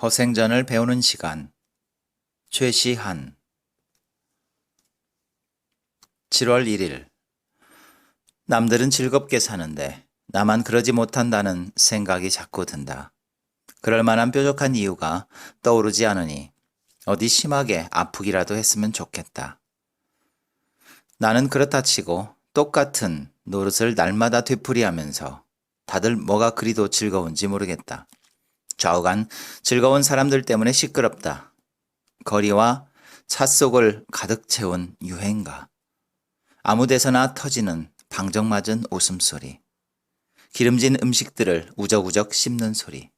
허생전을 배우는 시간. 최시한. 7월 1일. 남들은 즐겁게 사는데 나만 그러지 못한다는 생각이 자꾸 든다. 그럴 만한 뾰족한 이유가 떠오르지 않으니 어디 심하게 아프기라도 했으면 좋겠다. 나는 그렇다 치고 똑같은 노릇을 날마다 되풀이하면서 다들 뭐가 그리도 즐거운지 모르겠다. 좌우간 즐거운 사람들 때문에 시끄럽다. 거리와 차 속을 가득 채운 유행가. 아무 데서나 터지는 방정맞은 웃음소리. 기름진 음식들을 우적우적 씹는 소리.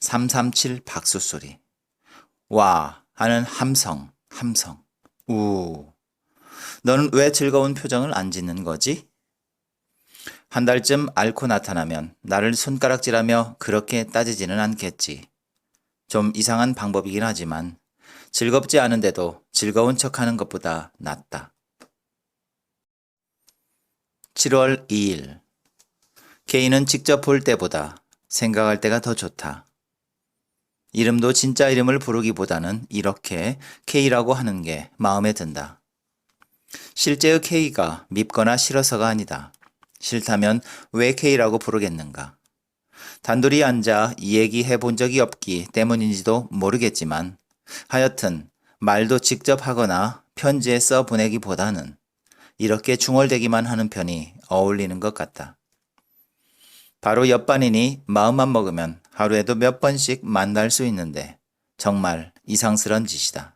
337 박수 소리. 와 하는 함성. 우. 너는 왜 즐거운 표정을 안 짓는 거지? 한 달쯤 앓고 나타나면 나를 손가락질하며 그렇게 따지지는 않겠지. 좀 이상한 방법이긴 하지만 즐겁지 않은데도 즐거운 척하는 것보다 낫다. 7월 2일. K는 직접 볼 때보다 생각할 때가 더 좋다. 이름도 진짜 이름을 부르기보다는 이렇게 K라고 하는 게 마음에 든다. 실제의 K가 밉거나 싫어서가 아니다. 싫다면 왜 K라고 부르겠는가? 단둘이 앉아 얘기해 본 적이 없기 때문인지도 모르겠지만 하여튼 말도 직접 하거나 편지에 써 보내기보다는 이렇게 중얼대기만 하는 편이 어울리는 것 같다. 바로 옆반이니 마음만 먹으면 하루에도 몇 번씩 만날 수 있는데 정말 이상스런 짓이다.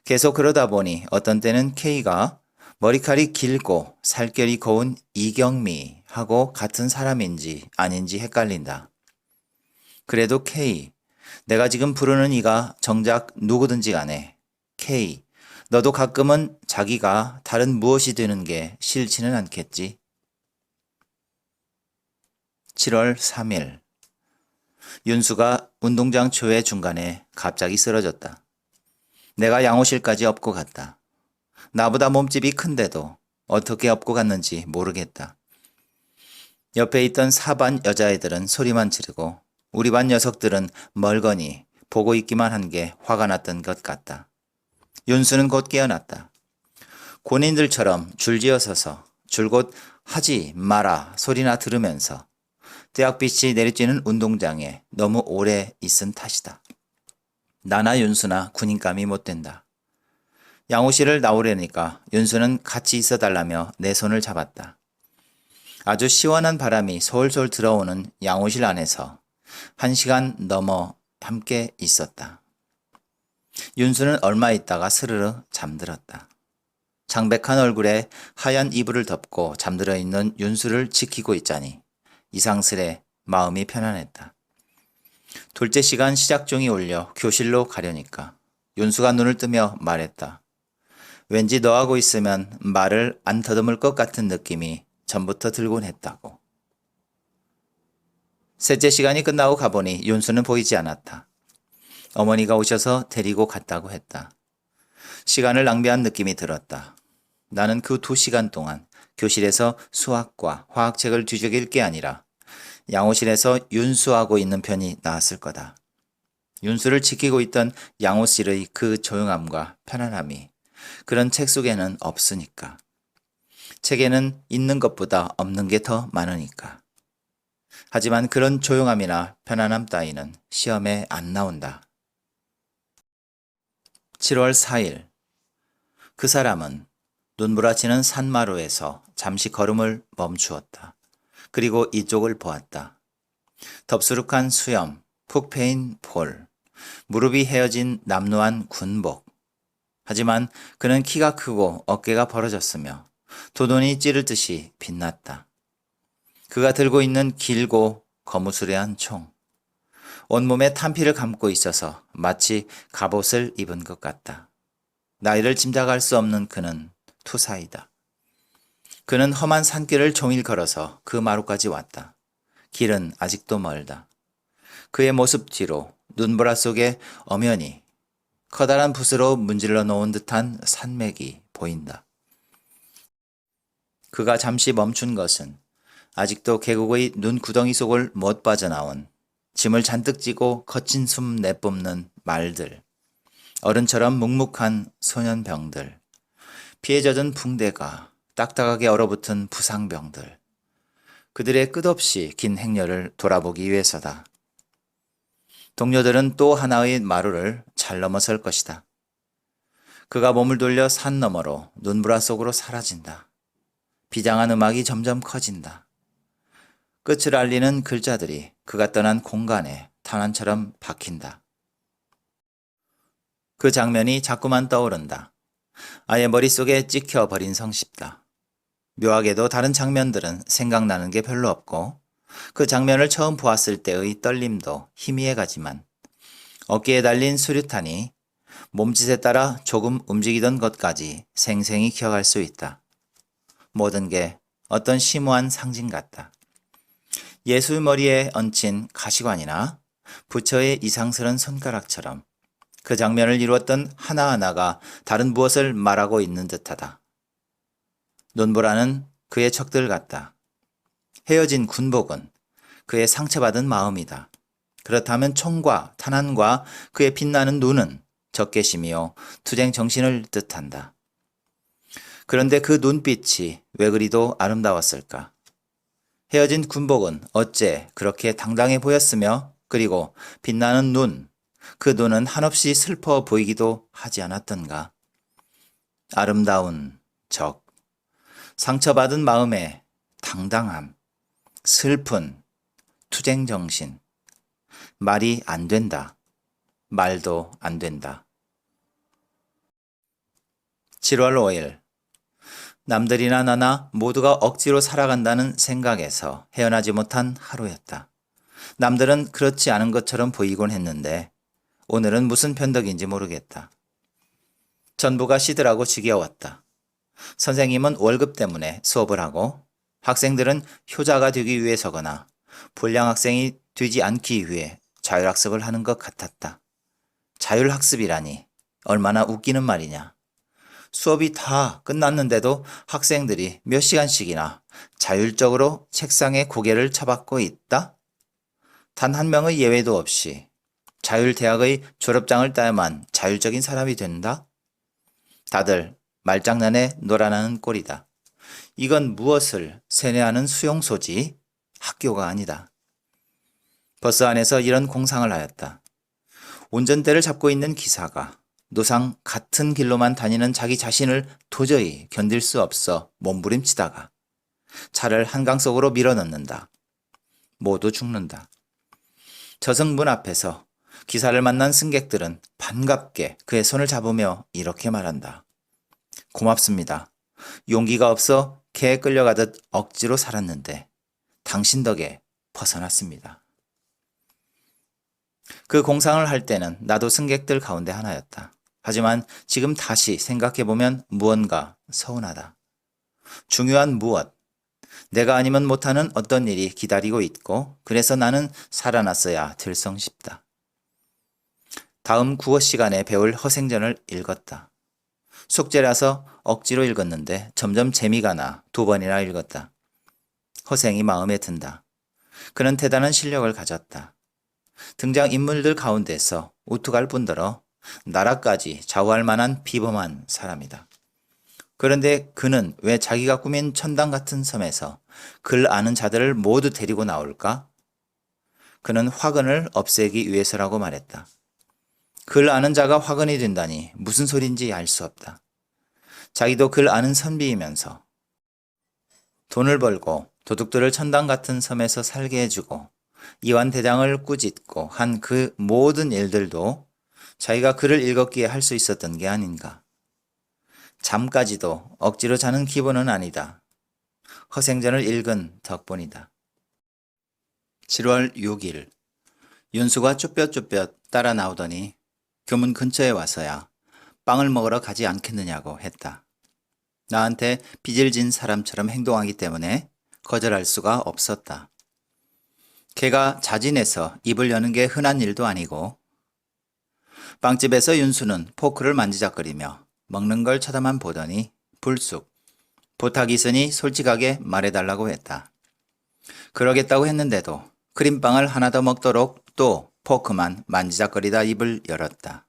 계속 그러다 보니 어떤 때는 K가 머리칼이 길고 살결이 고운 이경미하고 같은 사람인지 아닌지 헷갈린다. 그래도 K, 내가 지금 부르는 이가 정작 누구든지 간에 K, 너도 가끔은 자기가 다른 무엇이 되는 게 싫지는 않겠지? 7월 3일. 윤수가 운동장 초회 중간에 갑자기 쓰러졌다. 내가 양호실까지 업고 갔다. 나보다 몸집이 큰데도 어떻게 업고 갔는지 모르겠다. 옆에 있던 4반 여자애들은 소리만 지르고 우리 반 녀석들은 멀거니 보고 있기만 한 게 화가 났던 것 같다. 윤수는 곧 깨어났다. 군인들처럼 줄지어 서서 줄곧 하지 마라 소리나 들으면서 대학빛이 내리쬐는 운동장에 너무 오래 있은 탓이다. 나나 윤수나 군인감이 못 된다. 양호실을 나오려니까 윤수는 같이 있어달라며 내 손을 잡았다. 아주 시원한 바람이 솔솔 들어오는 양호실 안에서 1시간 넘어 함께 있었다. 윤수는 얼마 있다가 스르르 잠들었다. 창백한 얼굴에 하얀 이불을 덮고 잠들어 있는 윤수를 지키고 있자니 이상스레 마음이 편안했다. 둘째 시간 시작종이 울려 교실로 가려니까 윤수가 눈을 뜨며 말했다. 왠지 너하고 있으면 말을 안 더듬을 것 같은 느낌이 전부터 들곤 했다고. 셋째 시간이 끝나고 가보니 윤수는 보이지 않았다. 어머니가 오셔서 데리고 갔다고 했다. 시간을 낭비한 느낌이 들었다. 나는 그 2시간 동안 교실에서 수학과 화학책을 뒤적일 게 아니라 양호실에서 윤수하고 있는 편이 나았을 거다. 윤수를 지키고 있던 양호실의 그 조용함과 편안함이 그런 책 속에는 없으니까. 책에는 있는 것보다 없는 게 더 많으니까. 하지만 그런 조용함이나 편안함 따위는 시험에 안 나온다. 7월 4일. 그 사람은 눈부라치는 산마루에서 잠시 걸음을 멈추었다. 그리고 이쪽을 보았다. 덥수룩한 수염, 푹 패인 볼, 무릎이 헤어진 남루한 군복. 하지만 그는 키가 크고 어깨가 벌어졌으며 두 눈이 찌를 듯이 빛났다. 그가 들고 있는 길고 거무스레한 총. 온몸에 탄피를 감고 있어서 마치 갑옷을 입은 것 같다. 나이를 짐작할 수 없는 그는 투사이다. 그는 험한 산길을 종일 걸어서 그 마루까지 왔다. 길은 아직도 멀다. 그의 모습 뒤로 눈보라 속에 엄연히 커다란 붓으로 문질러 놓은 듯한 산맥이 보인다. 그가 잠시 멈춘 것은 아직도 계곡의 눈구덩이 속을 못 빠져나온 짐을 잔뜩 지고 거친 숨 내뿜는 말들, 어른처럼 묵묵한 소년병들, 피에 젖은 붕대가 딱딱하게 얼어붙은 부상병들, 그들의 끝없이 긴 행렬을 돌아보기 위해서다. 동료들은 또 하나의 마루를 잘 넘어설 것이다. 그가 몸을 돌려 산 너머로 눈보라 속으로 사라진다. 비장한 음악이 점점 커진다. 끝을 알리는 글자들이 그가 떠난 공간에 탄환처럼 박힌다. 그 장면이 자꾸만 떠오른다. 아예 머릿속에 찍혀버린 성씨다. 묘하게도 다른 장면들은 생각나는 게 별로 없고 그 장면을 처음 보았을 때의 떨림도 희미해가지만 어깨에 달린 수류탄이 몸짓에 따라 조금 움직이던 것까지 생생히 기억할 수 있다. 모든 게 어떤 심오한 상징 같다. 예수 머리에 얹힌 가시관이나 부처의 이상스런 손가락처럼 그 장면을 이루었던 하나하나가 다른 무엇을 말하고 있는 듯하다. 눈보라는 그의 척들 같다. 헤어진 군복은 그의 상처받은 마음이다. 그렇다면 총과 탄환과 그의 빛나는 눈은 적개심이요 투쟁 정신을 뜻한다. 그런데 그 눈빛이 왜 그리도 아름다웠을까? 헤어진 군복은 어째 그렇게 당당해 보였으며 그리고 빛나는 눈, 그 눈은 한없이 슬퍼 보이기도 하지 않았던가? 아름다운 적, 상처받은 마음의 당당함, 슬픈 투쟁정신, 말이 안 된다. 말도 안 된다. 7월 5일 남들이나 나나 모두가 억지로 살아간다는 생각에서 헤어나지 못한 하루였다. 남들은 그렇지 않은 것처럼 보이곤 했는데 오늘은 무슨 변덕인지 모르겠다. 전부가 시들하고 지겨웠다. 선생님은 월급 때문에 수업을 하고 학생들은 효자가 되기 위해서거나 불량 학생이 되지 않기 위해 자율학습을 하는 것 같았다. 자율학습이라니 얼마나 웃기는 말이냐. 수업이 다 끝났는데도 학생들이 몇 시간씩이나 자율적으로 책상에 고개를 쳐박고 있다? 단 한 명의 예외도 없이 자율대학의 졸업장을 따야만 자율적인 사람이 된다? 다들 말장난에 놀아나는 꼴이다. 이건 무엇을 세뇌하는 수용소지? 학교가 아니다. 버스 안에서 이런 공상을 하였다. 운전대를 잡고 있는 기사가 노상 같은 길로만 다니는 자기 자신을 도저히 견딜 수 없어 몸부림치다가 차를 한강 속으로 밀어넣는다. 모두 죽는다. 저승문 앞에서 기사를 만난 승객들은 반갑게 그의 손을 잡으며 이렇게 말한다. 고맙습니다. 용기가 없어 개에 끌려가듯 억지로 살았는데 당신 덕에 벗어났습니다. 그 공상을 할 때는 나도 승객들 가운데 하나였다. 하지만 지금 다시 생각해보면 무언가 서운하다. 중요한 무엇, 내가 아니면 못하는 어떤 일이 기다리고 있고 그래서 나는 살아났어야 될성 싶다. 다음 국어 시간에 배울 허생전을 읽었다. 숙제라서 억지로 읽었는데 점점 재미가 나 2번이나 읽었다. 허생이 마음에 든다. 그는 대단한 실력을 가졌다. 등장인물들 가운데서 우뚝할 뿐더러 나라까지 좌우할 만한 비범한 사람이다. 그런데 그는 왜 자기가 꾸민 천당 같은 섬에서 글 아는 자들을 모두 데리고 나올까? 그는 화근을 없애기 위해서라고 말했다. 글 아는 자가 화근이 된다니 무슨 소린지 알 수 없다. 자기도 글 아는 선비이면서 돈을 벌고 도둑들을 천당 같은 섬에서 살게 해주고 이완대장을 꾸짖고 한 그 모든 일들도 자기가 글을 읽었기에 할 수 있었던 게 아닌가. 잠까지도 억지로 자는 기분은 아니다. 허생전을 읽은 덕분이다. 7월 6일 윤수가 쭈뼛쭈뼛 따라 나오더니 교문 근처에 와서야 빵을 먹으러 가지 않겠느냐고 했다. 나한테 빚을 진 사람처럼 행동하기 때문에 거절할 수가 없었다. 걔가 자진해서 입을 여는 게 흔한 일도 아니고 빵집에서 윤수는 포크를 만지작거리며 먹는 걸 쳐다만 보더니 불쑥 부탁이 있으니 솔직하게 말해달라고 했다. 그러겠다고 했는데도 크림빵을 하나 더 먹도록 또 포크만 만지작거리다 입을 열었다.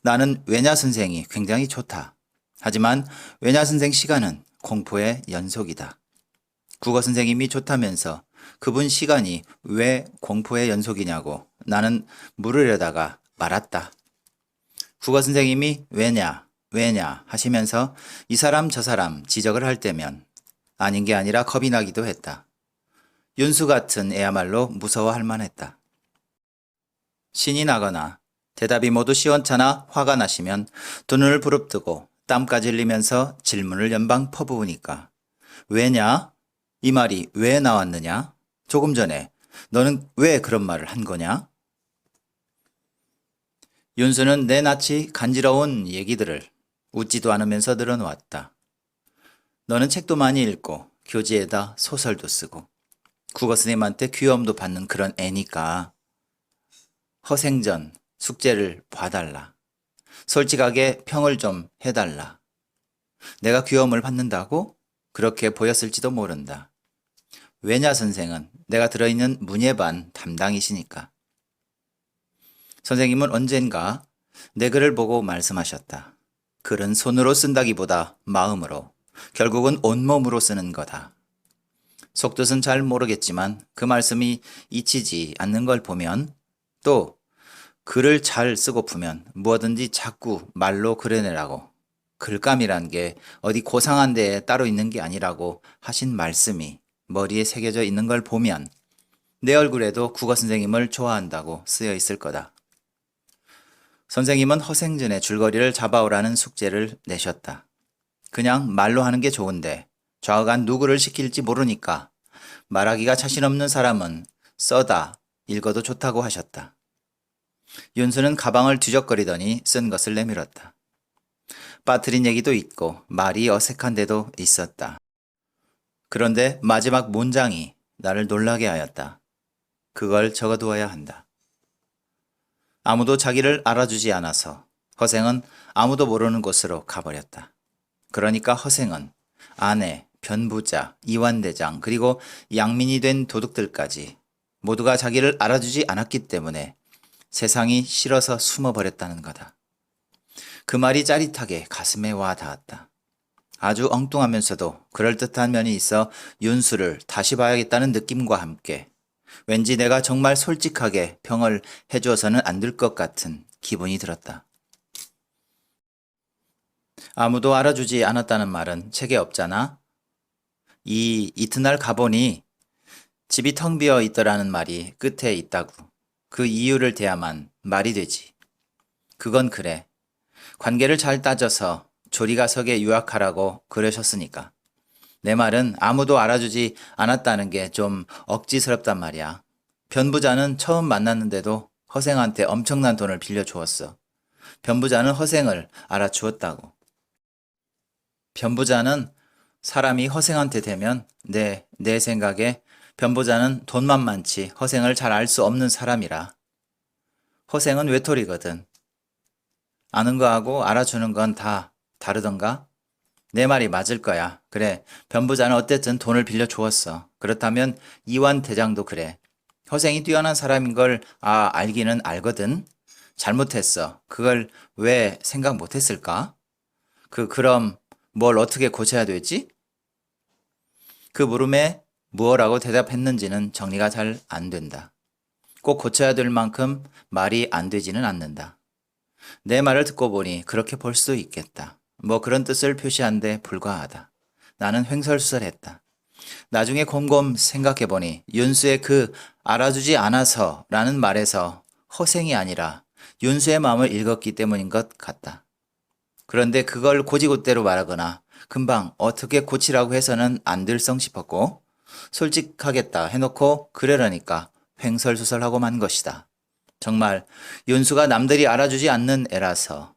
나는 외냐 선생이 굉장히 좋다. 하지만 외냐 선생 시간은 공포의 연속이다. 국어 선생님이 좋다면서 그분 시간이 왜 공포의 연속이냐고 나는 물으려다가 말았다. 국어 선생님이 왜냐 하시면서 이 사람 저 사람 지적을 할 때면 아닌 게 아니라 겁이 나기도 했다. 윤수 같은 애야말로 무서워할 만했다. 신이 나거나 대답이 모두 시원찮아 화가 나시면 두 눈을 부릅뜨고 땀까지 흘리면서 질문을 연방 퍼부으니까 왜냐? 이 말이 왜 나왔느냐? 조금 전에 너는 왜 그런 말을 한 거냐? 윤수는 내 낯이 간지러운 얘기들을 웃지도 않으면서 늘어놓았다. 너는 책도 많이 읽고 교재에다 소설도 쓰고 국어 선생님한테 귀여움도 받는 그런 애니까 허생전 숙제를 봐달라. 솔직하게 평을 좀 해달라. 내가 귀여움을 받는다고? 그렇게 보였을지도 모른다. 외냐 선생은 내가 들어있는 문예반 담당이시니까. 선생님은 언젠가 내 글을 보고 말씀하셨다. 글은 손으로 쓴다기보다 마음으로, 결국은 온몸으로 쓰는 거다. 속뜻은 잘 모르겠지만 그 말씀이 잊히지 않는 걸 보면 또 글을 잘 쓰고 푸면 무엇든지 자꾸 말로 그려내라고 글감이란 게 어디 고상한 데에 따로 있는 게 아니라고 하신 말씀이 머리에 새겨져 있는 걸 보면 내 얼굴에도 국어 선생님을 좋아한다고 쓰여 있을 거다. 선생님은 허생전에 줄거리를 잡아오라는 숙제를 내셨다. 그냥 말로 하는 게 좋은데 좌우간 누구를 시킬지 모르니까 말하기가 자신 없는 사람은 써다 읽어도 좋다고 하셨다. 윤수는 가방을 뒤적거리더니 쓴 것을 내밀었다. 빠뜨린 얘기도 있고 말이 어색한 데도 있었다. 그런데 마지막 문장이 나를 놀라게 하였다. 그걸 적어두어야 한다. 아무도 자기를 알아주지 않아서 허생은 아무도 모르는 곳으로 가버렸다. 그러니까 허생은 아내, 변부자, 이완대장 그리고 양민이 된 도둑들까지 모두가 자기를 알아주지 않았기 때문에 세상이 싫어서 숨어버렸다는 거다. 그 말이 짜릿하게 가슴에 와 닿았다. 아주 엉뚱하면서도 그럴듯한 면이 있어 윤수를 다시 봐야겠다는 느낌과 함께 왠지 내가 정말 솔직하게 평을 해주어서는 안 될 것 같은 기분이 들었다. 아무도 알아주지 않았다는 말은 책에 없잖아. 이 이튿날 가보니 집이 텅 비어 있더라는 말이 끝에 있다고. 그 이유를 대야만 말이 되지. 그건 그래. 관계를 잘 따져서 조리가 서게 유학하라고 그러셨으니까. 내 말은 아무도 알아주지 않았다는 게 좀 억지스럽단 말이야. 변부자는 처음 만났는데도 허생한테 엄청난 돈을 빌려주었어. 변부자는 허생을 알아주었다고. 변부자는 사람이 허생한테 되면 내 생각에 변부자는 돈만 많지 허생을 잘 알 수 없는 사람이라. 허생은 외톨이거든. 아는 거하고 알아주는 건 다 다르던가? 내 말이 맞을 거야. 그래, 변부자는 어쨌든 돈을 빌려주었어. 그렇다면 이완 대장도 그래. 허생이 뛰어난 사람인 걸 알기는 알거든. 잘못했어. 그걸 왜 생각 못했을까? 그럼 뭘 어떻게 고쳐야 되지? 그 물음에 무엇라고 대답했는지는 정리가 잘 안 된다. 꼭 고쳐야 될 만큼 말이 안 되지는 않는다. 내 말을 듣고 보니 그렇게 볼 수도 있겠다. 뭐 그런 뜻을 표시한 데 불과하다. 나는 횡설수설했다. 나중에 곰곰 생각해보니 윤수의 그 알아주지 않아서 라는 말에서 허생이 아니라 윤수의 마음을 읽었기 때문인 것 같다. 그런데 그걸 고지고대로 말하거나 금방 어떻게 고치라고 해서는 안 될성 싶었고 솔직하겠다 해놓고 그러려니까 횡설수설하고 만 것이다. 정말 윤수가 남들이 알아주지 않는 애라서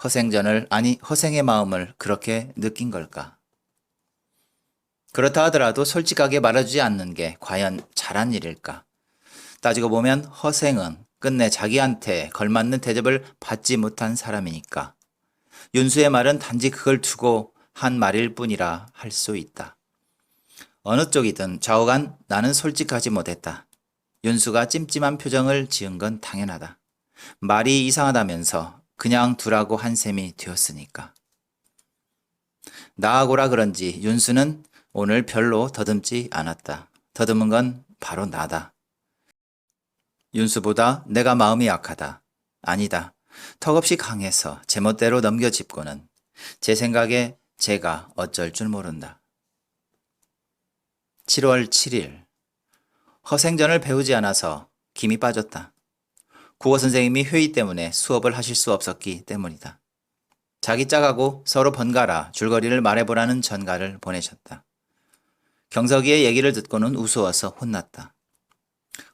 허생의 마음을 그렇게 느낀 걸까? 그렇다 하더라도 솔직하게 말해주지 않는 게 과연 잘한 일일까? 따지고 보면 허생은 끝내 자기한테 걸맞는 대접을 받지 못한 사람이니까 윤수의 말은 단지 그걸 두고 한 말일 뿐이라 할 수 있다. 어느 쪽이든 좌우간 나는 솔직하지 못했다. 윤수가 찜찜한 표정을 지은 건 당연하다. 말이 이상하다면서 그냥 두라고 한 셈이 되었으니까. 나하고라 그런지 윤수는 오늘 별로 더듬지 않았다. 더듬은 건 바로 나다. 윤수보다 내가 마음이 약하다. 아니다. 턱없이 강해서 제멋대로 넘겨짚고는 제 생각에 제가 어쩔 줄 모른다. 7월 7일. 허생전을 배우지 않아서 김이 빠졌다. 국어 선생님이 회의 때문에 수업을 하실 수 없었기 때문이다. 자기 짝하고 서로 번갈아 줄거리를 말해보라는 전가를 보내셨다. 경석이의 얘기를 듣고는 우스워서 혼났다.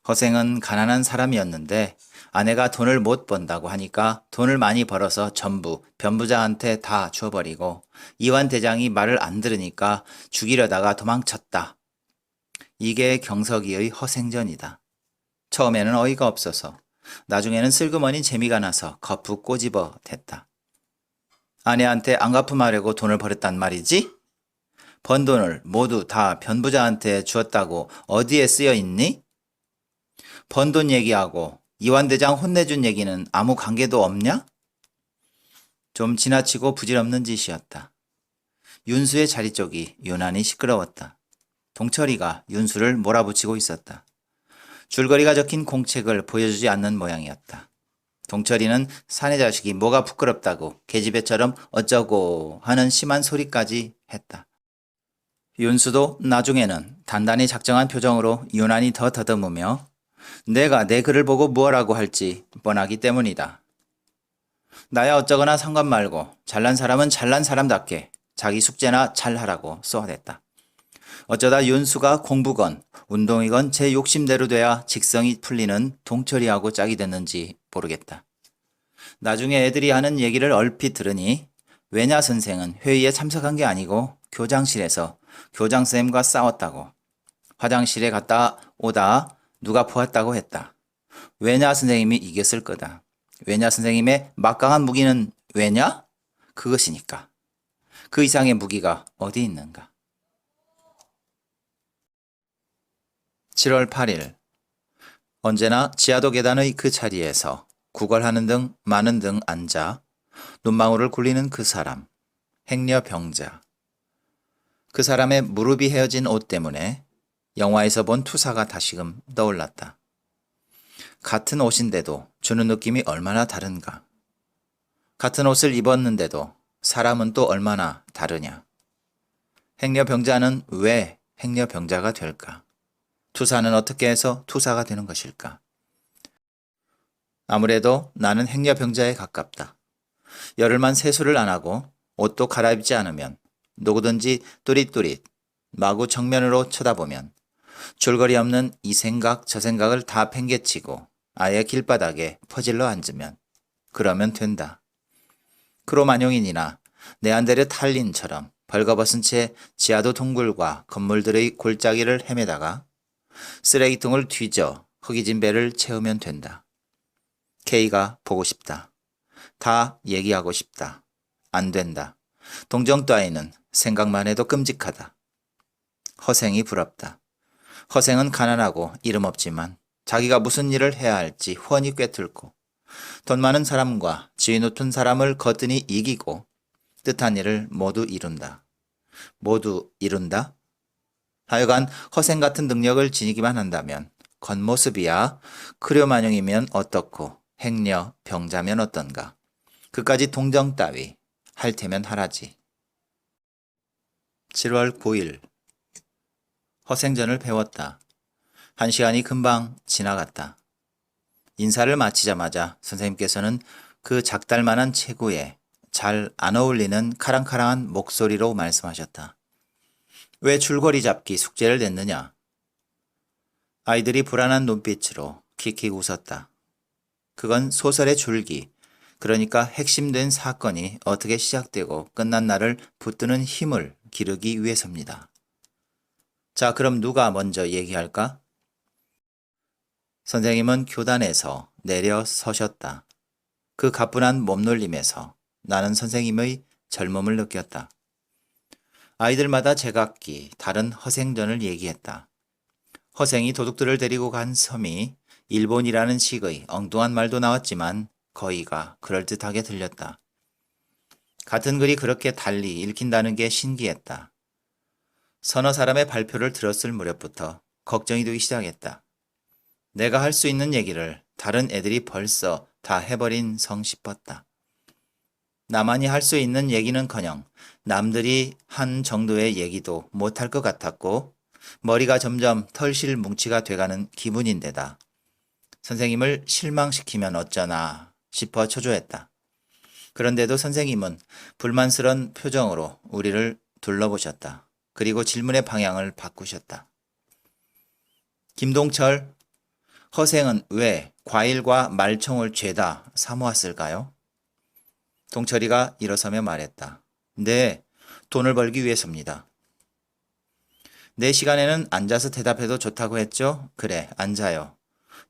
허생은 가난한 사람이었는데 아내가 돈을 못 번다고 하니까 돈을 많이 벌어서 전부 변부자한테 다 줘버리고 이완 대장이 말을 안 들으니까 죽이려다가 도망쳤다. 이게 경석이의 허생전이다. 처음에는 어이가 없어서 나중에는 슬그머니 재미가 나서 거푸 꼬집어 댔다. 아내한테 안 갚음하려고 돈을 벌였단 말이지? 번 돈을 모두 다 변부자한테 주었다고 어디에 쓰여 있니? 번 돈 얘기하고 이완대장 혼내준 얘기는 아무 관계도 없냐? 좀 지나치고 부질없는 짓이었다. 윤수의 자리 쪽이 유난히 시끄러웠다. 동철이가 윤수를 몰아붙이고 있었다. 줄거리가 적힌 공책을 보여주지 않는 모양이었다. 동철이는 사내 자식이 뭐가 부끄럽다고 계집애처럼 어쩌고 하는 심한 소리까지 했다. 윤수도 나중에는 단단히 작정한 표정으로 유난히 더 더듬으며 내가 내 글을 보고 무엇라고 할지 뻔하기 때문이다. 나야 어쩌거나 상관 말고 잘난 사람은 잘난 사람답게 자기 숙제나 잘하라고 쏘아댔다. 어쩌다 윤수가 공부건 운동이건 제 욕심대로 돼야 직성이 풀리는 동철이하고 짝이 됐는지 모르겠다. 나중에 애들이 하는 얘기를 얼핏 들으니 외냐 선생은 회의에 참석한 게 아니고 교장실에서 교장선생님과 싸웠다고. 화장실에 갔다 오다 누가 보았다고 했다. 외냐 선생님이 이겼을 거다. 외냐 선생님의 막강한 무기는 왜냐? 그것이니까. 그 이상의 무기가 어디 있는가. 7월 8일. 언제나 지하도 계단의 그 자리에서 구걸하는 등 많은 등 앉아 눈망울을 굴리는 그 사람. 행려병자. 그 사람의 무릎이 헤어진 옷 때문에 영화에서 본 투사가 다시금 떠올랐다. 같은 옷인데도 주는 느낌이 얼마나 다른가. 같은 옷을 입었는데도 사람은 또 얼마나 다르냐. 행려병자는 왜 행려병자가 될까? 투사는 어떻게 해서 투사가 되는 것일까? 아무래도 나는 행려병자에 가깝다. 열흘만 세수를 안 하고 옷도 갈아입지 않으면 누구든지 뚜릿뚜릿 마구 정면으로 쳐다보면 줄거리 없는 이 생각 저 생각을 다 팽개치고 아예 길바닥에 퍼질러 앉으면 그러면 된다. 크로마뇽인이나 네안데르 탈린처럼 벌거벗은 채 지하도 동굴과 건물들의 골짜기를 헤매다가 쓰레기통을 뒤져 흙이진 배를 채우면 된다. K가 보고 싶다. 다 얘기하고 싶다. 안 된다. 동정 따위는 생각만 해도 끔찍하다. 허생이 부럽다. 허생은 가난하고 이름 없지만 자기가 무슨 일을 해야 할지 훤히 꿰뚫고 돈 많은 사람과 지위 높은 사람을 거뜬히 이기고 뜻한 일을 모두 이룬다. 모두 이룬다? 하여간 허생 같은 능력을 지니기만 한다면 겉모습이야 크려마뇽이면 어떻고 행려 병자면 어떤가. 그까지 동정 따위 할 테면 하라지. 7월 9일. 허생전을 배웠다. 1시간이 금방 지나갔다. 인사를 마치자마자 선생님께서는 그 작달만한 체구에 잘 안 어울리는 카랑카랑한 목소리로 말씀하셨다. 왜 줄거리 잡기 숙제를 냈느냐? 아이들이 불안한 눈빛으로 킥킥 웃었다. 그건 소설의 줄기, 그러니까 핵심된 사건이 어떻게 시작되고 끝난 날을 붙드는 힘을 기르기 위해서입니다. 자, 그럼 누가 먼저 얘기할까? 선생님은 교단에서 내려 서셨다. 그 가뿐한 몸놀림에서 나는 선생님의 젊음을 느꼈다. 아이들마다 제각기 다른 허생전을 얘기했다. 허생이 도둑들을 데리고 간 섬이 일본이라는 식의 엉뚱한 말도 나왔지만 거의가 그럴듯하게 들렸다. 같은 글이 그렇게 달리 읽힌다는 게 신기했다. 서너 사람의 발표를 들었을 무렵부터 걱정이 되기 시작했다. 내가 할 수 있는 얘기를 다른 애들이 벌써 다 해버린 성 싶었다. 나만이 할 수 있는 얘기는커녕 남들이 한 정도의 얘기도 못할 것 같았고 머리가 점점 털실 뭉치가 돼가는 기분인데다 선생님을 실망시키면 어쩌나 싶어 초조했다. 그런데도 선생님은 불만스런 표정으로 우리를 둘러보셨다. 그리고 질문의 방향을 바꾸셨다. 김동철, 허생은 왜 과일과 말총을 죄다 사모았을까요? 동철이가 일어서며 말했다. 네, 돈을 벌기 위해서입니다. 내 시간에는 앉아서 대답해도 좋다고 했죠? 그래, 앉아요.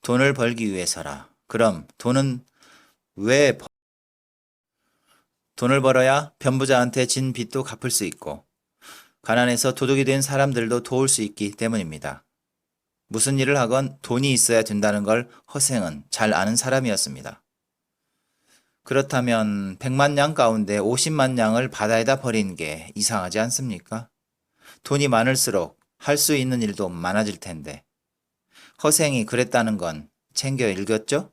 돈을 벌기 위해서라. 그럼 돈은 왜 돈을 벌어야 변부자한테 진 빚도 갚을 수 있고 가난해서 도둑이 된 사람들도 도울 수 있기 때문입니다. 무슨 일을 하건 돈이 있어야 된다는 걸 허생은 잘 아는 사람이었습니다. 그렇다면 100만 냥 가운데 50만 냥을 바다에다 버린 게 이상하지 않습니까? 돈이 많을수록 할 수 있는 일도 많아질 텐데. 허생이 그랬다는 건 챙겨 읽었죠?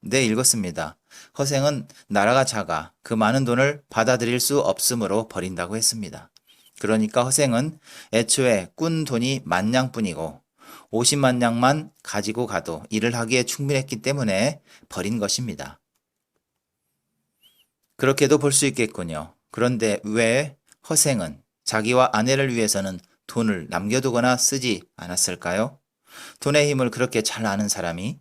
네, 읽었습니다. 허생은 나라가 작아 그 많은 돈을 받아들일 수 없으므로 버린다고 했습니다. 그러니까 허생은 애초에 꾼 돈이 10,000냥뿐이고 50만 냥만 가지고 가도 일을 하기에 충분했기 때문에 버린 것입니다. 그렇게도 볼 수 있겠군요. 그런데 왜 허생은 자기와 아내를 위해서는 돈을 남겨두거나 쓰지 않았을까요? 돈의 힘을 그렇게 잘 아는 사람이?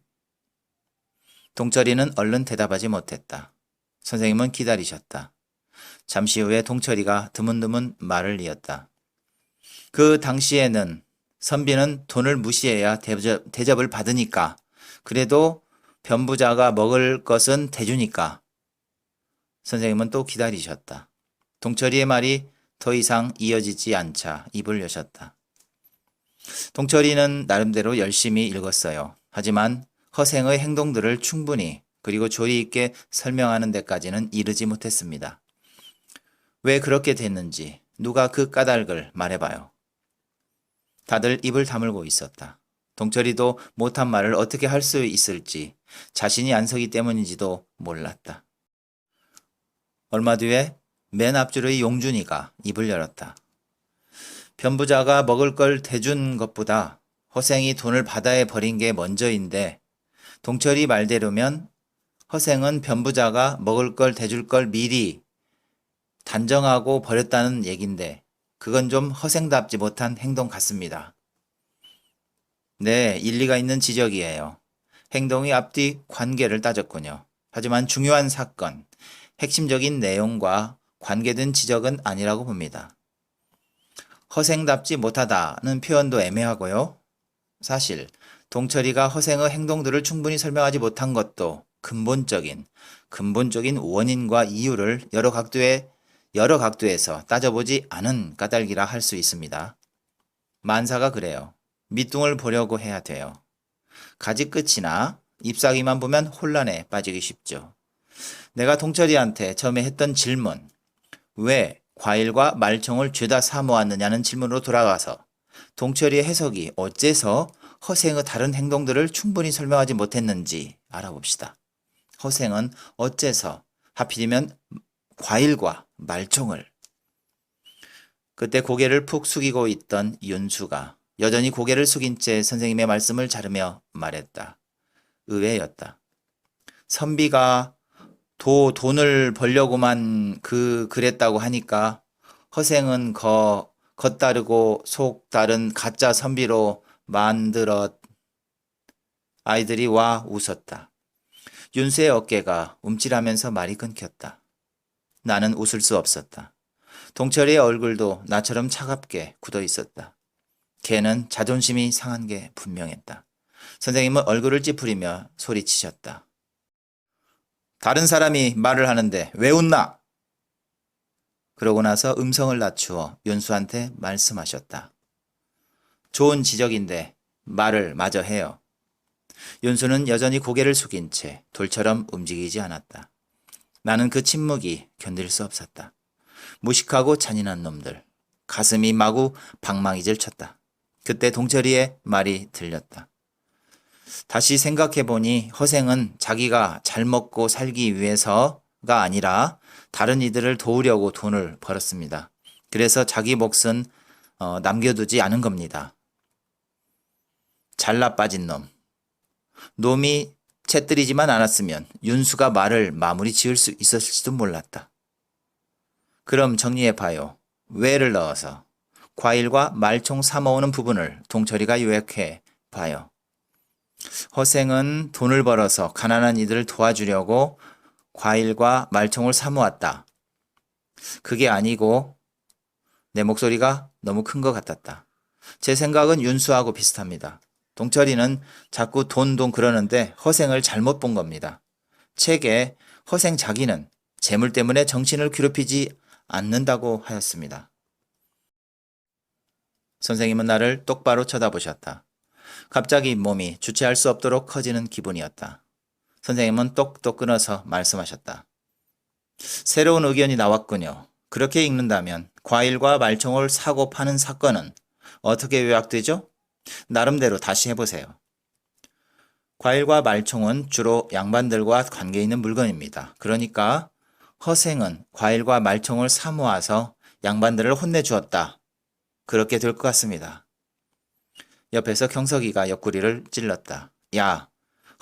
동철이는 얼른 대답하지 못했다. 선생님은 기다리셨다. 잠시 후에 동철이가 드문드문 말을 이었다. 그 당시에는 선비는 돈을 무시해야 대접을 받으니까, 그래도 변부자가 먹을 것은 대주니까. 선생님은 또 기다리셨다. 동철이의 말이 더 이상 이어지지 않자 입을 여셨다. 동철이는 나름대로 열심히 읽었어요. 하지만 허생의 행동들을 충분히 그리고 조리 있게 설명하는 데까지는 이르지 못했습니다. 왜 그렇게 됐는지 누가 그 까닭을 말해봐요. 다들 입을 다물고 있었다. 동철이도 못한 말을 어떻게 할 수 있을지 자신이 안 서기 때문인지도 몰랐다. 얼마 뒤에 맨 앞줄의 용준이가 입을 열었다. 변부자가 먹을 걸 대준 것보다 허생이 돈을 바다에 버린 게 먼저인데 동철이 말대로면 허생은 변부자가 먹을 걸 대줄 걸 미리 단정하고 버렸다는 얘긴데 그건 좀 허생답지 못한 행동 같습니다. 네, 일리가 있는 지적이에요. 행동이 앞뒤 관계를 따졌군요. 하지만 중요한 사건, 핵심적인 내용과 관계된 지적은 아니라고 봅니다. 허생답지 못하다는 표현도 애매하고요. 사실 동철이가 허생의 행동들을 충분히 설명하지 못한 것도 근본적인 원인과 이유를 여러 각도에서 따져보지 않은 까닭이라 할 수 있습니다. 만사가 그래요. 밑둥을 보려고 해야 돼요. 가지 끝이나 잎사귀만 보면 혼란에 빠지기 쉽죠. 내가 동철이한테 처음에 했던 질문, 왜 과일과 말총을 죄다 사모았느냐는 질문으로 돌아가서 동철이의 해석이 어째서 허생의 다른 행동들을 충분히 설명하지 못했는지 알아봅시다. 허생은 어째서 하필이면 과일과 말총을. 그때 고개를 푹 숙이고 있던 윤수가 여전히 고개를 숙인 채 선생님의 말씀을 자르며 말했다. 의외였다. 선비가 돈을 벌려고만 그랬다고 하니까 허생은 겉다르고 속 다른 가짜 선비로 만들었. 아이들이 와 웃었다. 윤수의 어깨가 움찔하면서 말이 끊겼다. 나는 웃을 수 없었다. 동철이의 얼굴도 나처럼 차갑게 굳어 있었다. 걔는 자존심이 상한 게 분명했다. 선생님은 얼굴을 찌푸리며 소리치셨다. 다른 사람이 말을 하는데 왜 웃나? 그러고 나서 음성을 낮추어 윤수한테 말씀하셨다. 좋은 지적인데 말을 마저 해요. 윤수는 여전히 고개를 숙인 채 돌처럼 움직이지 않았다. 나는 그 침묵이 견딜 수 없었다. 무식하고 잔인한 놈들. 가슴이 마구 방망이질 쳤다. 그때 동철이의 말이 들렸다. 다시 생각해보니 허생은 자기가 잘 먹고 살기 위해서가 아니라 다른 이들을 도우려고 돈을 벌었습니다. 그래서 자기 몫은 남겨두지 않은 겁니다. 잘나 빠진 놈. 놈이 채뜨리지만 않았으면 윤수가 말을 마무리 지을 수 있었을지도 몰랐다. 그럼 정리해봐요. 왜를 넣어서 과일과 말총 사모으는 부분을 동철이가 요약해 봐요. 허생은 돈을 벌어서 가난한 이들을 도와주려고 과일과 말총을 사모았다. 그게 아니고 내 목소리가 너무 큰 것 같았다. 제 생각은 윤수하고 비슷합니다. 동철이는 자꾸 돈 그러는데 허생을 잘못 본 겁니다. 책에 허생 자기는 재물 때문에 정신을 괴롭히지 않는다고 하였습니다. 선생님은 나를 똑바로 쳐다보셨다. 갑자기 몸이 주체할 수 없도록 커지는 기분이었다. 선생님은 똑똑 끊어서 말씀하셨다. 새로운 의견이 나왔군요. 그렇게 읽는다면 과일과 말총을 사고 파는 사건은 어떻게 요약되죠? 나름대로 다시 해보세요. 과일과 말총은 주로 양반들과 관계 있는 물건입니다. 그러니까 허생은 과일과 말총을 사모아서 양반들을 혼내주었다. 그렇게 될 것 같습니다. 옆에서 경석이가 옆구리를 찔렀다. 야,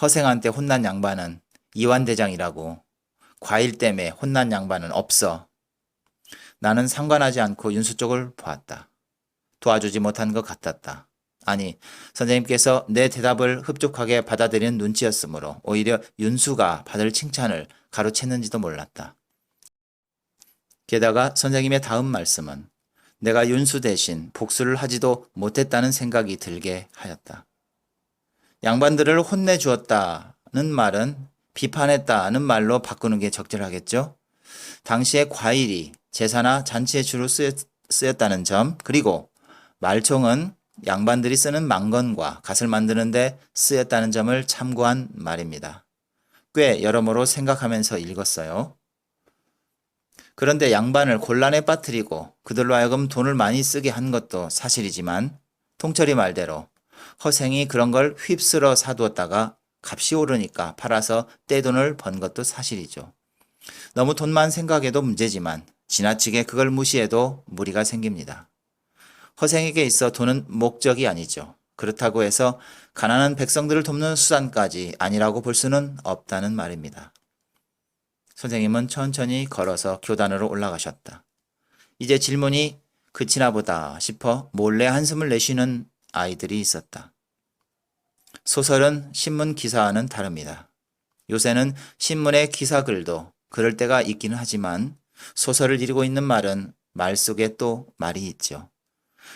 허생한테 혼난 양반은 이완대장이라고. 과일 때문에 혼난 양반은 없어. 나는 상관하지 않고 윤수 쪽을 보았다. 도와주지 못한 것 같았다. 아니, 선생님께서 내 대답을 흡족하게 받아들이는 눈치였으므로 오히려 윤수가 받을 칭찬을 가로챘는지도 몰랐다. 게다가 선생님의 다음 말씀은 내가 윤수 대신 복수를 하지도 못했다는 생각이 들게 하였다. 양반들을 혼내주었다는 말은 비판했다는 말로 바꾸는 게 적절하겠죠? 당시에 과일이 제사나 잔치에 주로 쓰였다는 점, 그리고 말총은 양반들이 쓰는 망건과 갓을 만드는데 쓰였다는 점을 참고한 말입니다. 꽤 여러모로 생각하면서 읽었어요. 그런데 양반을 곤란에 빠뜨리고 그들로 하여금 돈을 많이 쓰게 한 것도 사실이지만 통철이 말대로 허생이 그런 걸 휩쓸어 사두었다가 값이 오르니까 팔아서 떼돈을 번 것도 사실이죠. 너무 돈만 생각해도 문제지만 지나치게 그걸 무시해도 무리가 생깁니다. 허생에게 있어 돈은 목적이 아니죠. 그렇다고 해서 가난한 백성들을 돕는 수단까지 아니라고 볼 수는 없다는 말입니다. 선생님은 천천히 걸어서 교단으로 올라가셨다. 이제 질문이 그치나 보다 싶어 몰래 한숨을 내쉬는 아이들이 있었다. 소설은 신문 기사와는 다릅니다. 요새는 신문의 기사글도 그럴 때가 있기는 하지만 소설을 이루고 있는 말은 말 속에 또 말이 있죠.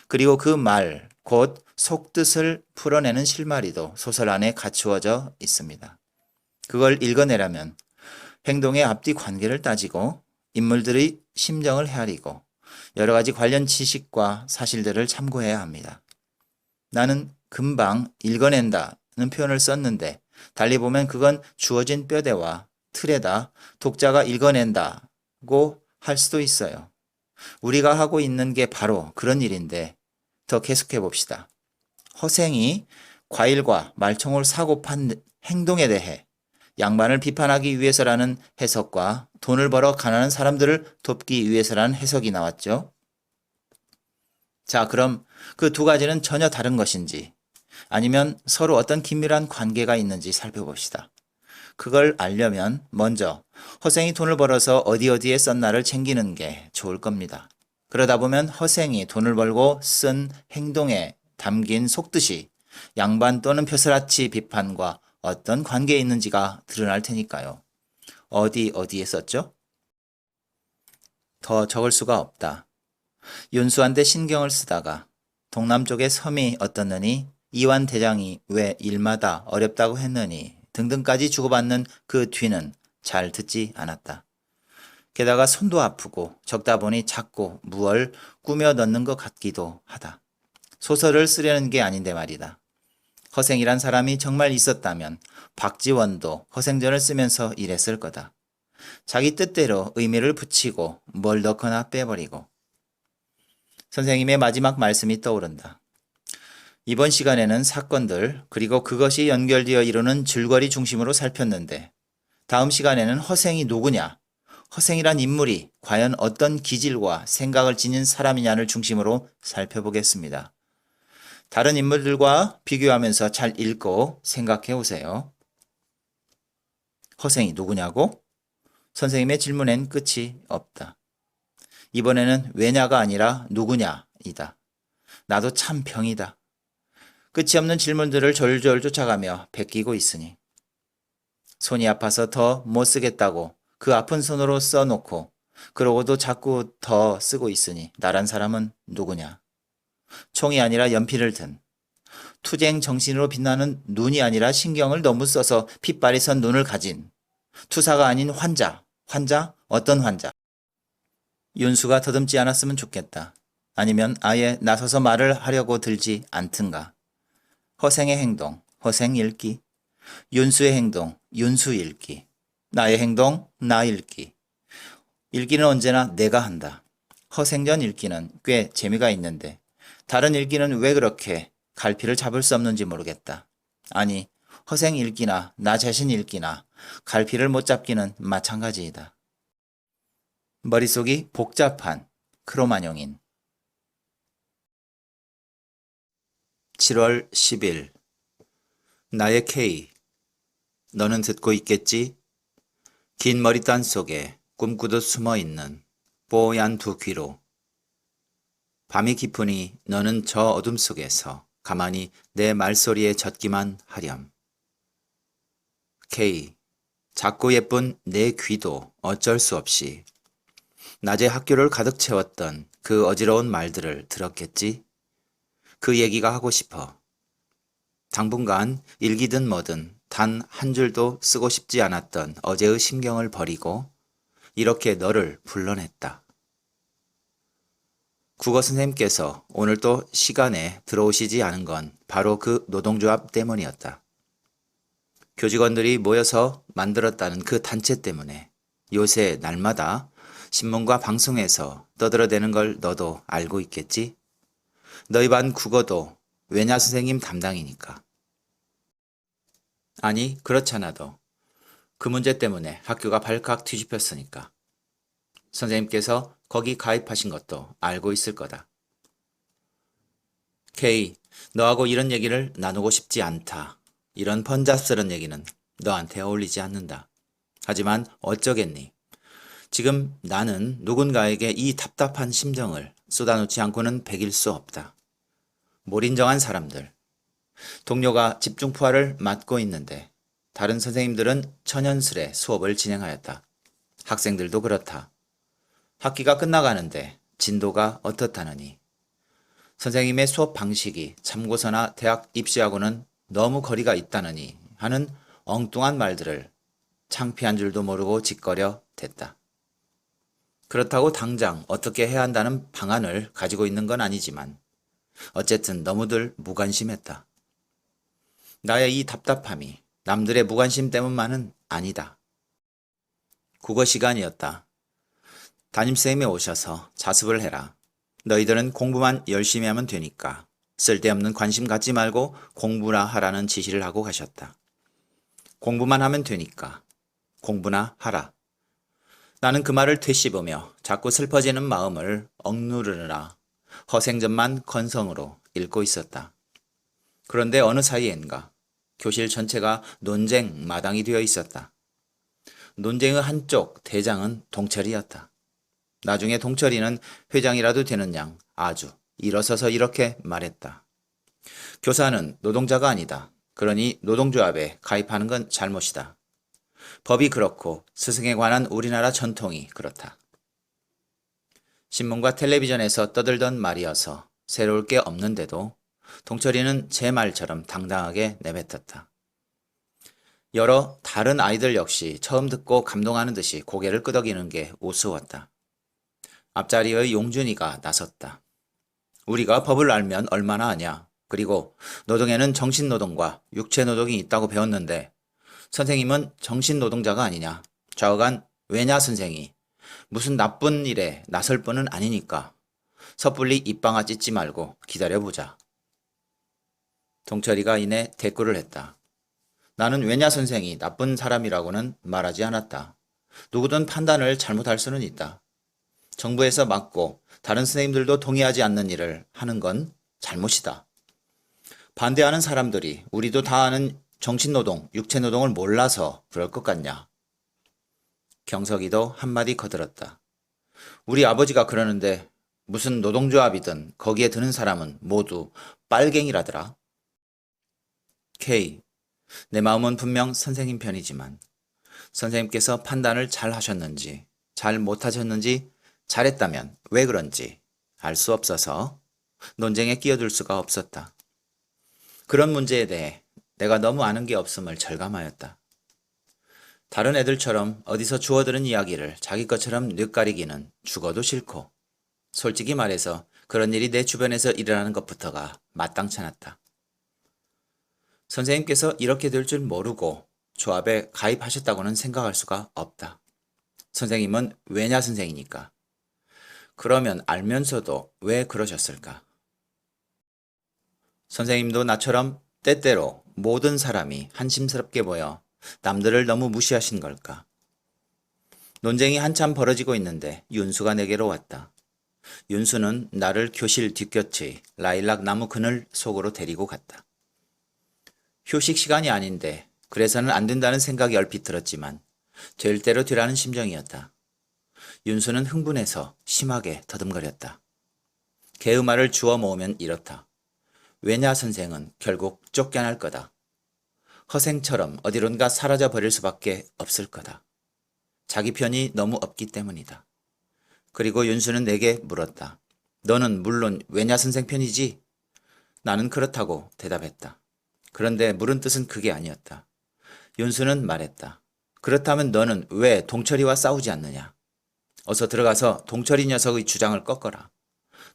그리고 그 말, 곧 속뜻을 풀어내는 실마리도 소설 안에 갖추어져 있습니다. 그걸 읽어내려면 행동의 앞뒤 관계를 따지고 인물들의 심정을 헤아리고 여러 가지 관련 지식과 사실들을 참고해야 합니다. 나는 금방 읽어낸다는 표현을 썼는데 달리 보면 그건 주어진 뼈대와 틀에다 독자가 읽어낸다고 할 수도 있어요. 우리가 하고 있는 게 바로 그런 일인데 더 계속해 봅시다. 허생이 과일과 말총을 사고 판 행동에 대해 양반을 비판하기 위해서라는 해석과 돈을 벌어 가난한 사람들을 돕기 위해서라는 해석이 나왔죠. 자, 그럼 그 두 가지는 전혀 다른 것인지 아니면 서로 어떤 긴밀한 관계가 있는지 살펴봅시다. 그걸 알려면 먼저 허생이 돈을 벌어서 어디에 썼나를 챙기는 게 좋을 겁니다. 그러다 보면 허생이 돈을 벌고 쓴 행동에 담긴 속뜻이 양반 또는 벼슬아치 비판과 어떤 관계에 있는지가 드러날 테니까요. 어디에 썼죠? 더 적을 수가 없다. 윤수한테 신경을 쓰다가 동남쪽에 섬이 어떻느니 이완 대장이 왜 일마다 어렵다고 했느니 등등까지 주고받는 그 뒤는 잘 듣지 않았다. 게다가 손도 아프고 적다 보니 자꾸 무얼 꾸며 넣는 것 같기도 하다. 소설을 쓰려는 게 아닌데 말이다. 허생이란 사람이 정말 있었다면 박지원도 허생전을 쓰면서 이랬을 거다. 자기 뜻대로 의미를 붙이고 뭘 넣거나 빼버리고. 선생님의 마지막 말씀이 떠오른다. 이번 시간에는 사건들 그리고 그것이 연결되어 이루는 줄거리 중심으로 살폈는데 다음 시간에는 허생이 누구냐, 허생이란 인물이 과연 어떤 기질과 생각을 지닌 사람이냐를 중심으로 살펴보겠습니다. 다른 인물들과 비교하면서 잘 읽고 생각해 오세요. 허생이 누구냐고? 선생님의 질문엔 끝이 없다. 이번에는 왜냐가 아니라 누구냐이다. 나도 참 병이다. 끝이 없는 질문들을 졸졸 쫓아가며 베끼고 있으니. 손이 아파서 더 못 쓰겠다고 그 아픈 손으로 써놓고 그러고도 자꾸 더 쓰고 있으니 나란 사람은 누구냐. 총이 아니라 연필을 든 투쟁 정신으로 빛나는 눈이 아니라 신경을 너무 써서 핏발이 선 눈을 가진 투사가 아닌 환자. 환자? 어떤 환자? 윤수가 더듬지 않았으면 좋겠다. 아니면 아예 나서서 말을 하려고 들지 않든가. 허생의 행동, 허생 읽기. 윤수의 행동, 윤수 읽기. 나의 행동, 나 읽기. 읽기는 언제나 내가 한다. 허생전 읽기는 꽤 재미가 있는데 다른 읽기는 왜 그렇게 갈피를 잡을 수 없는지 모르겠다. 아니, 허생 읽기나 나 자신 읽기나 갈피를 못 잡기는 마찬가지이다. 머릿속이 복잡한 크로마뇽인 7월 10일 나의 K 너는 듣고 있겠지? 긴 머리단 속에 꿈꾸듯 숨어있는 뽀얀 두 귀로 밤이 깊으니 너는 저 어둠 속에서 가만히 내 말소리에 젖기만 하렴. K 작고 예쁜 내 귀도 어쩔 수 없이 낮에 학교를 가득 채웠던 그 어지러운 말들을 들었겠지? 그 얘기가 하고 싶어. 당분간 일기든 뭐든 단 한 줄도 쓰고 싶지 않았던 어제의 심경을 버리고 이렇게 너를 불러냈다. 국어 선생님께서 오늘 또 시간에 들어오시지 않은 건 바로 그 노동조합 때문이었다. 교직원들이 모여서 만들었다는 그 단체 때문에 요새 날마다 신문과 방송에서 떠들어대는 걸 너도 알고 있겠지? 너희 반 국어도 외냐 선생님 담당이니까. 아니, 그렇잖아도 그 문제 때문에 학교가 발칵 뒤집혔으니까. 선생님께서 거기 가입하신 것도 알고 있을 거다. K, 너하고 이런 얘기를 나누고 싶지 않다. 이런 번잡스런 얘기는 너한테 어울리지 않는다. 하지만 어쩌겠니? 지금 나는 누군가에게 이 답답한 심정을 쏟아놓지 않고는 배길 수 없다. 몰인정한 사람들. 동료가 집중푸화를 맡고 있는데 다른 선생님들은 천연스레 수업을 진행하였다. 학생들도 그렇다. 학기가 끝나가는데 진도가 어떻다느니. 선생님의 수업 방식이 참고서나 대학 입시하고는 너무 거리가 있다느니 하는 엉뚱한 말들을 창피한 줄도 모르고 짓거려 댔다. 그렇다고 당장 어떻게 해야 한다는 방안을 가지고 있는 건 아니지만 어쨌든 너무들 무관심했다. 나의 이 답답함이 남들의 무관심 때문만은 아니다. 국어 시간이었다. 담임쌤이 오셔서 자습을 해라. 너희들은 공부만 열심히 하면 되니까 쓸데없는 관심 갖지 말고 공부나 하라는 지시를 하고 가셨다. 공부만 하면 되니까 공부나 하라. 나는 그 말을 되씹으며 자꾸 슬퍼지는 마음을 억누르느라 허생전만 건성으로 읽고 있었다. 그런데 어느 사이엔가 교실 전체가 논쟁 마당이 되어 있었다. 논쟁의 한쪽 대장은 동철이었다. 나중에 동철이는 회장이라도 되는 양 아주 일어서서 이렇게 말했다. 교사는 노동자가 아니다. 그러니 노동조합에 가입하는 건 잘못이다. 법이 그렇고 스승에 관한 우리나라 전통이 그렇다. 신문과 텔레비전에서 떠들던 말이어서 새로울 게 없는데도 동철이는 제 말처럼 당당하게 내뱉었다. 여러 다른 아이들 역시 처음 듣고 감동하는 듯이 고개를 끄덕이는 게 우스웠다. 앞자리의 용준이가 나섰다. 우리가 법을 알면 얼마나 하냐. 그리고 노동에는 정신노동과 육체노동이 있다고 배웠는데 선생님은 정신노동자가 아니냐. 좌우간 왜냐 선생이 무슨 나쁜 일에 나설 뿐은 아니니까 섣불리 입방아 찢지 말고 기다려보자. 동철이가 이내 대꾸를 했다. 나는 왜냐 선생이 나쁜 사람이라고는 말하지 않았다. 누구든 판단을 잘못할 수는 있다. 정부에서 막고 다른 선생님들도 동의하지 않는 일을 하는 건 잘못이다. 반대하는 사람들이 우리도 다 아는 정신노동, 육체노동을 몰라서 그럴 것 같냐. 경석이도 한마디 거들었다. 우리 아버지가 그러는데 무슨 노동조합이든 거기에 드는 사람은 모두 빨갱이라더라. K. 내 마음은 분명 선생님 편이지만 선생님께서 판단을 잘 하셨는지 잘 못하셨는지 잘했다면 왜 그런지 알 수 없어서 논쟁에 끼어들 수가 없었다. 그런 문제에 대해 내가 너무 아는 게 없음을 절감하였다. 다른 애들처럼 어디서 주워들은 이야기를 자기 것처럼 뉘까리기는 죽어도 싫고 솔직히 말해서 그런 일이 내 주변에서 일어나는 것부터가 마땅치 않았다. 선생님께서 이렇게 될 줄 모르고 조합에 가입하셨다고는 생각할 수가 없다. 선생님은 왜냐 선생이니까. 그러면 알면서도 왜 그러셨을까? 선생님도 나처럼 때때로 모든 사람이 한심스럽게 보여 남들을 너무 무시하신 걸까? 논쟁이 한참 벌어지고 있는데 윤수가 내게로 왔다. 윤수는 나를 교실 뒷곁의 라일락 나무 그늘 속으로 데리고 갔다. 휴식 시간이 아닌데 그래서는 안 된다는 생각이 얼핏 들었지만 될 대로 되라는 심정이었다. 윤수는 흥분해서 심하게 더듬거렸다. 개음알을 주워 모으면 이렇다. 왜냐 선생은 결국 쫓겨날 거다. 허생처럼 어디론가 사라져 버릴 수밖에 없을 거다. 자기 편이 너무 없기 때문이다. 그리고 윤수는 내게 물었다. 너는 물론 왜냐 선생 편이지? 나는 그렇다고 대답했다. 그런데 물은 뜻은 그게 아니었다. 윤수는 말했다. 그렇다면 너는 왜 동철이와 싸우지 않느냐? 어서 들어가서 동철이 녀석의 주장을 꺾어라.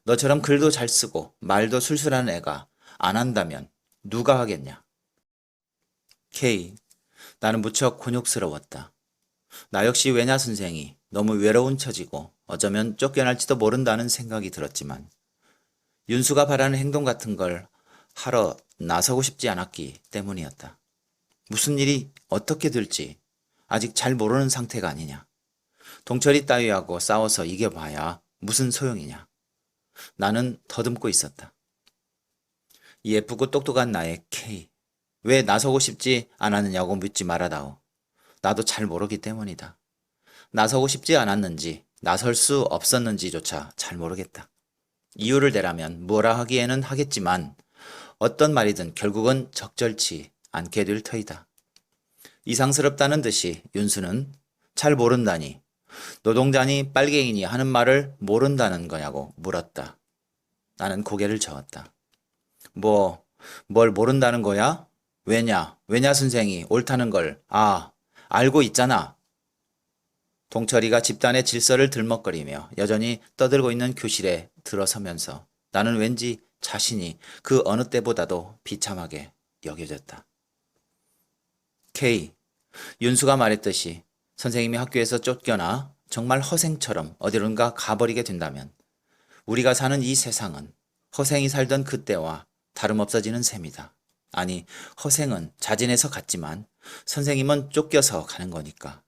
너처럼 글도 잘 쓰고 말도 술술하는 애가 안 한다면 누가 하겠냐? K. 나는 무척 곤욕스러웠다. 나 역시 왜냐 선생이 너무 외로운 처지고 어쩌면 쫓겨날지도 모른다는 생각이 들었지만 윤수가 바라는 행동 같은 걸 하러 나서고 싶지 않았기 때문이었다. 무슨 일이 어떻게 될지 아직 잘 모르는 상태가 아니냐. 동철이 따위하고 싸워서 이겨봐야 무슨 소용이냐. 나는 더듬고 있었다. 예쁘고 똑똑한 나의 K. 왜 나서고 싶지 않았느냐고 묻지 말아다오. 나도 잘 모르기 때문이다. 나서고 싶지 않았는지 나설 수 없었는지조차 잘 모르겠다. 이유를 대라면 뭐라 하기에는 하겠지만 어떤 말이든 결국은 적절치 않게 될 터이다. 이상스럽다는 듯이 윤수는 잘 모른다니 노동자니 빨갱이니 하는 말을 모른다는 거냐고 물었다. 나는 고개를 저었다. 뭘 모른다는 거야? 왜냐 선생이 옳다는 걸 알고 있잖아. 동철이가 집단의 질서를 들먹거리며 여전히 떠들고 있는 교실에 들어서면서 나는 왠지 자신이 그 어느 때보다도 비참하게 여겨졌다. K. 윤수가 말했듯이 선생님이 학교에서 쫓겨나 정말 허생처럼 어디론가 가버리게 된다면 우리가 사는 이 세상은 허생이 살던 그때와 다름없어지는 셈이다. 아니, 허생은 자진해서 갔지만 선생님은 쫓겨서 가는 거니까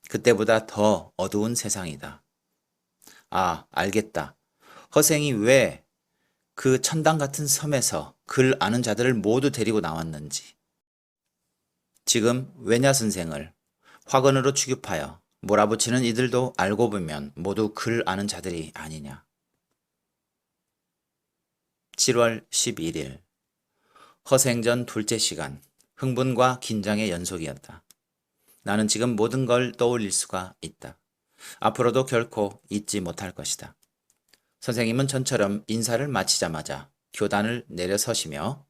그때보다 더 어두운 세상이다. 알겠다. 허생이 왜 그 천당 같은 섬에서 글 아는 자들을 모두 데리고 나왔는지. 지금 왜냐 선생을 화근으로 취급하여 몰아붙이는 이들도 알고 보면 모두 글 아는 자들이 아니냐. 7월 11일 허생전 둘째 시간, 흥분과 긴장의 연속이었다. 나는 지금 모든 걸 떠올릴 수가 있다. 앞으로도 결코 잊지 못할 것이다. 선생님은 전처럼 인사를 마치자마자 교단을 내려서시며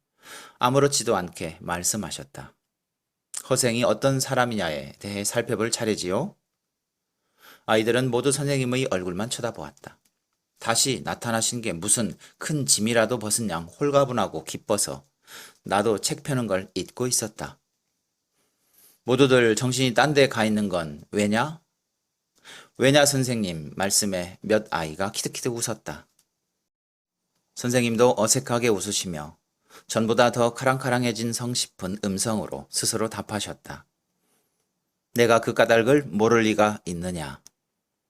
아무렇지도 않게 말씀하셨다. 허생이 어떤 사람이냐에 대해 살펴볼 차례지요? 아이들은 모두 선생님의 얼굴만 쳐다보았다. 다시 나타나신 게 무슨 큰 짐이라도 벗은 양 홀가분하고 기뻐서 나도 책 펴는 걸 잊고 있었다. 모두들 정신이 딴 데 가 있는 건 왜냐? 왜냐 선생님 말씀에 몇 아이가 키득키득 웃었다. 선생님도 어색하게 웃으시며 전보다 더 카랑카랑해진 성싶은 음성으로 스스로 답하셨다. 내가 그 까닭을 모를 리가 있느냐.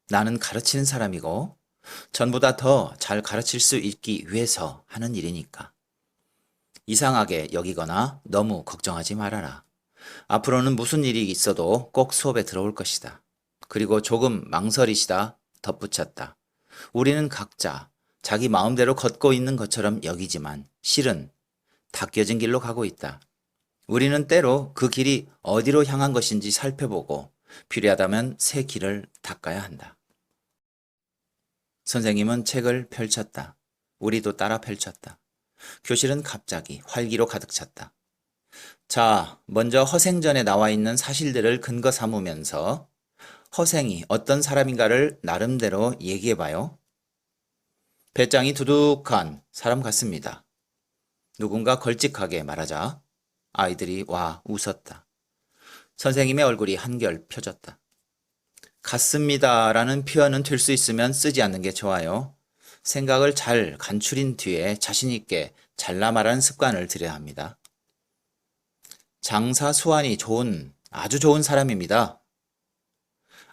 나는 가르치는 사람이고 전보다 더 잘 가르칠 수 있기 위해서 하는 일이니까. 이상하게 여기거나 너무 걱정하지 말아라. 앞으로는 무슨 일이 있어도 꼭 수업에 들어올 것이다. 그리고 조금 망설이시다 덧붙였다. 우리는 각자 자기 마음대로 걷고 있는 것처럼 여기지만 실은 닦여진 길로 가고 있다. 우리는 때로 그 길이 어디로 향한 것인지 살펴보고 필요하다면 새 길을 닦아야 한다. 선생님은 책을 펼쳤다. 우리도 따라 펼쳤다. 교실은 갑자기 활기로 가득 찼다. 자, 먼저 허생전에 나와 있는 사실들을 근거 삼으면서 허생이 어떤 사람인가를 나름대로 얘기해봐요. 배짱이 두둑한 사람 같습니다. 누군가 걸찍하게 말하자 아이들이 와 웃었다. 선생님의 얼굴이 한결 펴졌다. 같습니다라는 표현은 될 수 있으면 쓰지 않는 게 좋아요. 생각을 잘 간추린 뒤에 자신 있게 잘라 말하는 습관을 들여야 합니다. 장사 수완이 좋은 아주 좋은 사람입니다.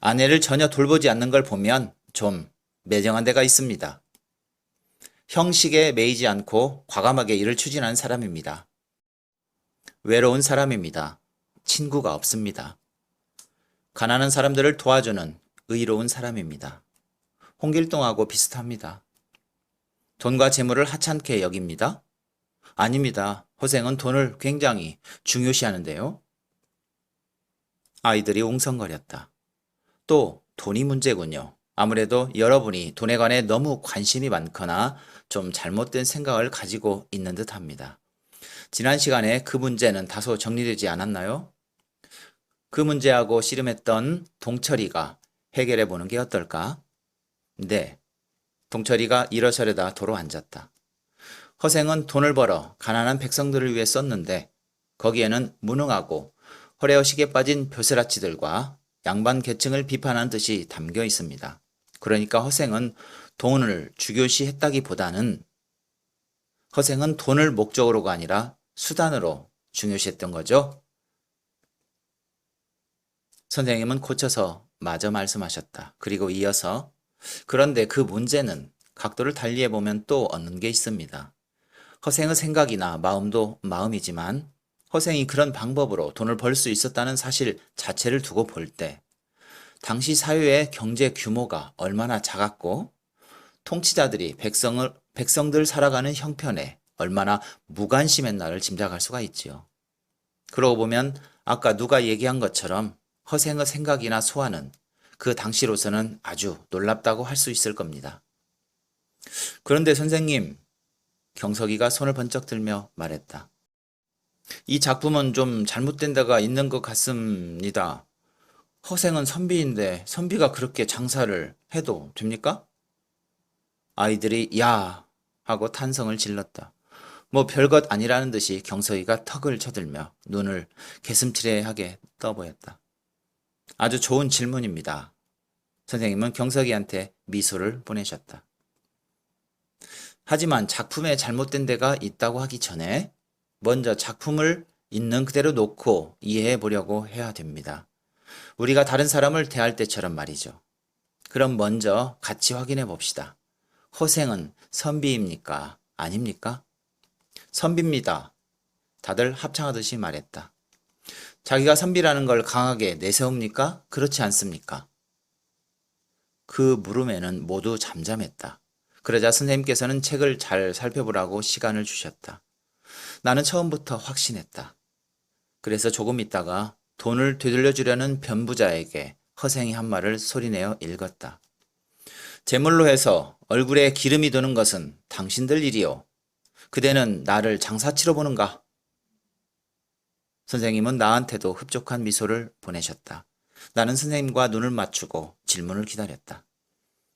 아내를 전혀 돌보지 않는 걸 보면 좀 매정한 데가 있습니다. 형식에 매이지 않고 과감하게 일을 추진하는 사람입니다. 외로운 사람입니다. 친구가 없습니다. 가난한 사람들을 도와주는 의로운 사람입니다. 홍길동하고 비슷합니다. 돈과 재물을 하찮게 여깁니다. 아닙니다. 허생은 돈을 굉장히 중요시하는데요. 아이들이 웅성거렸다. 또 돈이 문제군요. 아무래도 여러분이 돈에 관해 너무 관심이 많거나 좀 잘못된 생각을 가지고 있는 듯합니다. 지난 시간에 그 문제는 다소 정리되지 않았나요? 그 문제하고 씨름했던 동철이가 해결해 보는 게 어떨까? 네, 동철이가 일어서려다 도로 앉았다. 허생은 돈을 벌어 가난한 백성들을 위해 썼는데 거기에는 무능하고 허례허식에 빠진 벼슬아치들과 양반 계층을 비판하는 뜻이 담겨 있습니다. 그러니까 허생은 돈을 중요시했다기보다는 허생은 돈을 목적으로가 아니라 수단으로 중요시했던 거죠. 선생님은 고쳐서 마저 말씀하셨다. 그리고 이어서 그런데 그 문제는 각도를 달리해보면 또 얻는 게 있습니다. 허생의 생각이나 마음도 마음이지만 허생이 그런 방법으로 돈을 벌 수 있었다는 사실 자체를 두고 볼 때 당시 사회의 경제 규모가 얼마나 작았고 통치자들이 백성들 살아가는 형편에 얼마나 무관심했나를 짐작할 수가 있지요. 그러고 보면 아까 누가 얘기한 것처럼 허생의 생각이나 소화는 그 당시로서는 아주 놀랍다고 할 수 있을 겁니다. 그런데 선생님, 경석이가 손을 번쩍 들며 말했다. 이 작품은 좀 잘못된 데가 있는 것 같습니다. 허생은 선비인데 선비가 그렇게 장사를 해도 됩니까? 아이들이 야 하고 탄성을 질렀다. 뭐 별것 아니라는 듯이 경석이가 턱을 쳐들며 눈을 개슴츠레하게 떠보였다. 아주 좋은 질문입니다. 선생님은 경석이한테 미소를 보내셨다. 하지만 작품에 잘못된 데가 있다고 하기 전에 먼저 작품을 있는 그대로 놓고 이해해 보려고 해야 됩니다. 우리가 다른 사람을 대할 때처럼 말이죠. 그럼 먼저 같이 확인해 봅시다. 허생은 선비입니까? 아닙니까? 선비입니다. 다들 합창하듯이 말했다. 자기가 선비라는 걸 강하게 내세웁니까? 그렇지 않습니까? 그 물음에는 모두 잠잠했다. 그러자 선생님께서는 책을 잘 살펴보라고 시간을 주셨다. 나는 처음부터 확신했다. 그래서 조금 있다가 돈을 되돌려주려는 변부자에게 허생이 한 말을 소리내어 읽었다. 제물로 해서 얼굴에 기름이 도는 것은 당신들 일이요. 그대는 나를 장사치러 보는가? 선생님은 나한테도 흡족한 미소를 보내셨다. 나는 선생님과 눈을 맞추고 질문을 기다렸다.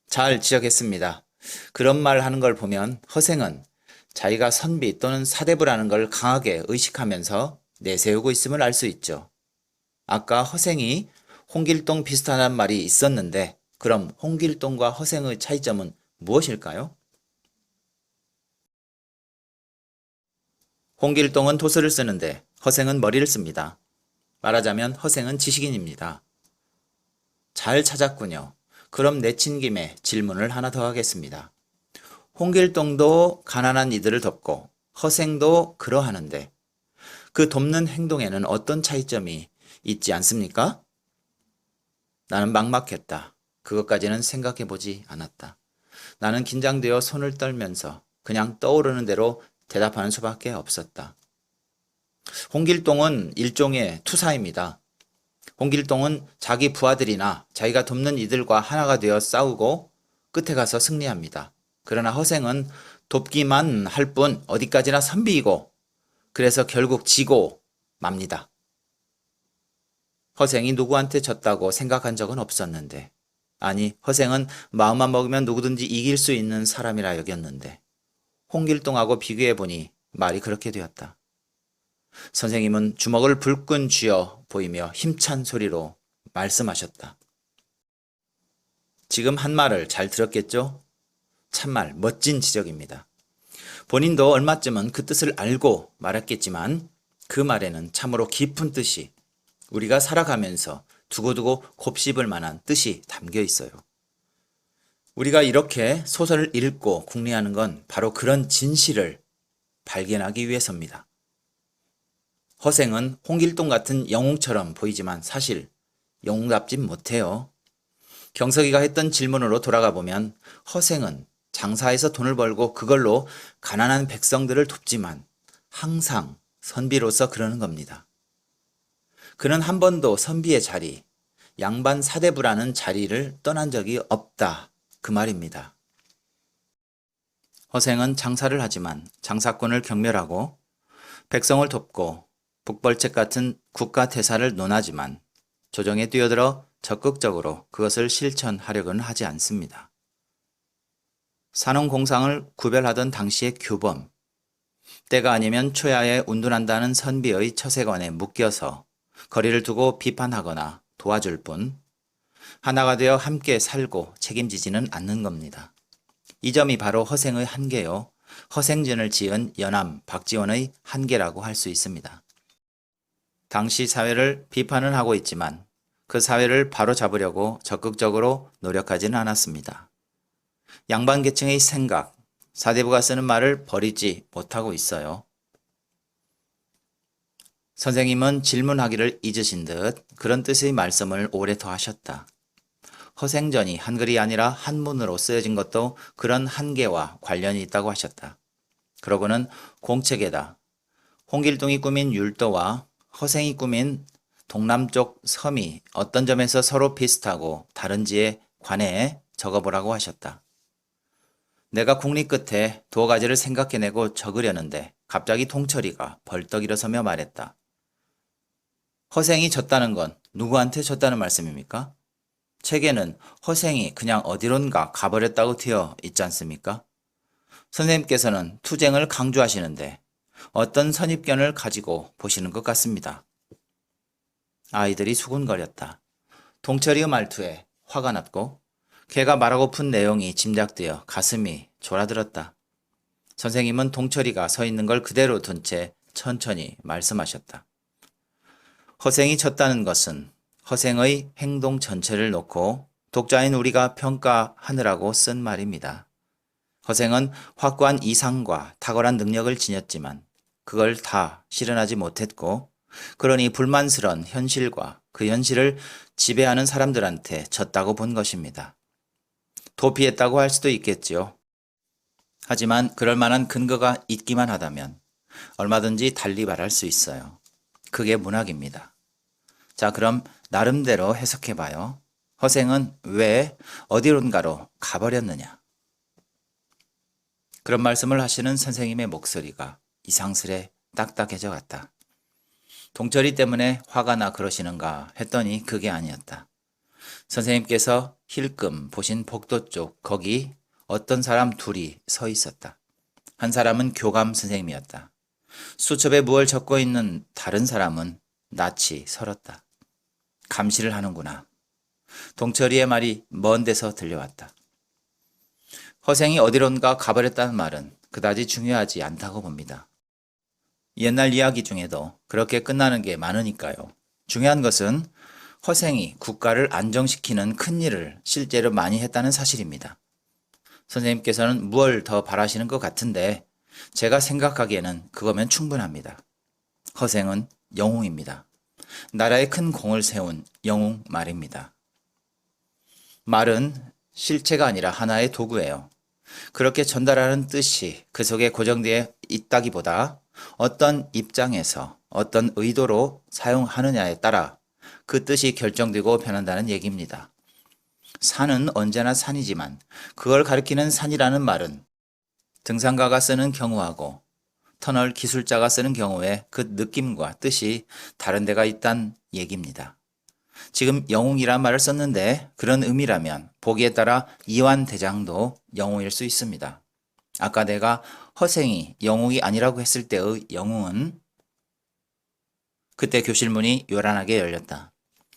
잘 지적했습니다. 그런 말 하는 걸 보면 허생은 자기가 선비 또는 사대부라는 걸 강하게 의식하면서 내세우고 있음을 알 수 있죠. 아까 허생이 홍길동 비슷하다는 말이 있었는데 그럼 홍길동과 허생의 차이점은 무엇일까요? 홍길동은 도서를 쓰는데 허생은 머리를 씁니다. 말하자면 허생은 지식인입니다. 잘 찾았군요. 그럼 내친 김에 질문을 하나 더 하겠습니다. 홍길동도 가난한 이들을 돕고 허생도 그러하는데 그 돕는 행동에는 어떤 차이점이 있지 않습니까? 나는 막막했다. 그것까지는 생각해 보지 않았다. 나는 긴장되어 손을 떨면서 그냥 떠오르는 대로 대답하는 수밖에 없었다. 홍길동은 일종의 투사입니다. 홍길동은 자기 부하들이나 자기가 돕는 이들과 하나가 되어 싸우고 끝에 가서 승리합니다. 그러나 허생은 돕기만 할 뿐 어디까지나 선비이고 그래서 결국 지고 맙니다. 허생이 누구한테 졌다고 생각한 적은 없었는데 아니 허생은 마음만 먹으면 누구든지 이길 수 있는 사람이라 여겼는데 홍길동하고 비교해보니 말이 그렇게 되었다. 선생님은 주먹을 불끈 쥐어 보이며 힘찬 소리로 말씀하셨다. 지금 한 말을 잘 들었겠죠? 참말 멋진 지적입니다. 본인도 얼마쯤은 그 뜻을 알고 말했겠지만 그 말에는 참으로 깊은 뜻이 우리가 살아가면서 두고두고 곱씹을 만한 뜻이 담겨 있어요. 우리가 이렇게 소설을 읽고 궁리하는 건 바로 그런 진실을 발견하기 위해서입니다. 허생은 홍길동 같은 영웅처럼 보이지만 사실 영웅답진 못해요. 경석이가 했던 질문으로 돌아가 보면 허생은 장사해서 돈을 벌고 그걸로 가난한 백성들을 돕지만 항상 선비로서 그러는 겁니다. 그는 한 번도 선비의 자리, 양반 사대부라는 자리를 떠난 적이 없다. 그 말입니다. 허생은 장사를 하지만 장사꾼을 경멸하고 백성을 돕고 북벌책 같은 국가 대사를 논하지만 조정에 뛰어들어 적극적으로 그것을 실천하려고는 하지 않습니다. 산업공상을 구별하던 당시의 규범, 때가 아니면 초야에 운둔한다는 선비의 처세관에 묶여서 거리를 두고 비판하거나 도와줄 뿐 하나가 되어 함께 살고 책임지지는 않는 겁니다. 이 점이 바로 허생의 한계요. 허생전을 지은 연암 박지원의 한계라고 할 수 있습니다. 당시 사회를 비판은 하고 있지만 그 사회를 바로잡으려고 적극적으로 노력하지는 않았습니다. 양반 계층의 생각, 사대부가 쓰는 말을 버리지 못하고 있어요. 선생님은 질문하기를 잊으신 듯 그런 뜻의 말씀을 오래 더 하셨다. 허생전이 한글이 아니라 한문으로 쓰여진 것도 그런 한계와 관련이 있다고 하셨다. 그러고는 공책에다 홍길동이 꾸민 율도와 허생이 꾸민 동남쪽 섬이 어떤 점에서 서로 비슷하고 다른지에 관해 적어보라고 하셨다. 내가 국리 끝에 두어 가지를 생각해내고 적으려는데 갑자기 동철이가 벌떡 일어서며 말했다. 허생이 졌다는 건 누구한테 졌다는 말씀입니까? 책에는 허생이 그냥 어디론가 가버렸다고 되어 있지 않습니까? 선생님께서는 투쟁을 강조하시는데 어떤 선입견을 가지고 보시는 것 같습니다. 아이들이 수군거렸다. 동철이의 말투에 화가 났고 걔가 말하고픈 내용이 짐작되어 가슴이 졸아들었다. 선생님은 동철이가 서 있는 걸 그대로 둔 채 천천히 말씀하셨다. 허생이 졌다는 것은 허생의 행동 전체를 놓고 독자인 우리가 평가하느라고 쓴 말입니다. 허생은 확고한 이상과 탁월한 능력을 지녔지만 그걸 다 실현하지 못했고 그러니 불만스런 현실과 그 현실을 지배하는 사람들한테 졌다고 본 것입니다. 도피했다고 할 수도 있겠지요. 하지만 그럴 만한 근거가 있기만 하다면 얼마든지 달리 말할 수 있어요. 그게 문학입니다. 자, 그럼 나름대로 해석해봐요. 허생은 왜 어디론가로 가버렸느냐? 그런 말씀을 하시는 선생님의 목소리가 이상스레 딱딱해져 갔다. 동철이 때문에 화가 나 그러시는가 했더니 그게 아니었다. 선생님께서 힐끔 보신 복도 쪽 거기 어떤 사람 둘이 서 있었다. 한 사람은 교감 선생님이었다. 수첩에 무얼 적고 있는 다른 사람은 낯이 설었다. 감시를 하는구나. 동철이의 말이 먼 데서 들려왔다. 허생이 어디론가 가버렸다는 말은 그다지 중요하지 않다고 봅니다. 옛날 이야기 중에도 그렇게 끝나는 게 많으니까요. 중요한 것은 허생이 국가를 안정시키는 큰 일을 실제로 많이 했다는 사실입니다. 선생님께서는 무얼 더 바라시는 것 같은데 제가 생각하기에는 그거면 충분합니다. 허생은 영웅입니다. 나라에 큰 공을 세운 영웅 말입니다. 말은 실체가 아니라 하나의 도구예요. 그렇게 전달하는 뜻이 그 속에 고정되어 있다기보다 어떤 입장에서 어떤 의도로 사용하느냐에 따라 그 뜻이 결정되고 변한다는 얘기입니다. 산은 언제나 산이지만 그걸 가리키는 산이라는 말은 등산가가 쓰는 경우하고 터널 기술자가 쓰는 경우에 그 느낌과 뜻이 다른 데가 있단 얘기입니다. 지금 영웅이란 말을 썼는데 그런 의미라면 보기에 따라 이완대장도 영웅일 수 있습니다. 아까 내가 허생이 영웅이 아니라고 했을 때의 영웅은 그때 교실 문이 요란하게 열렸다.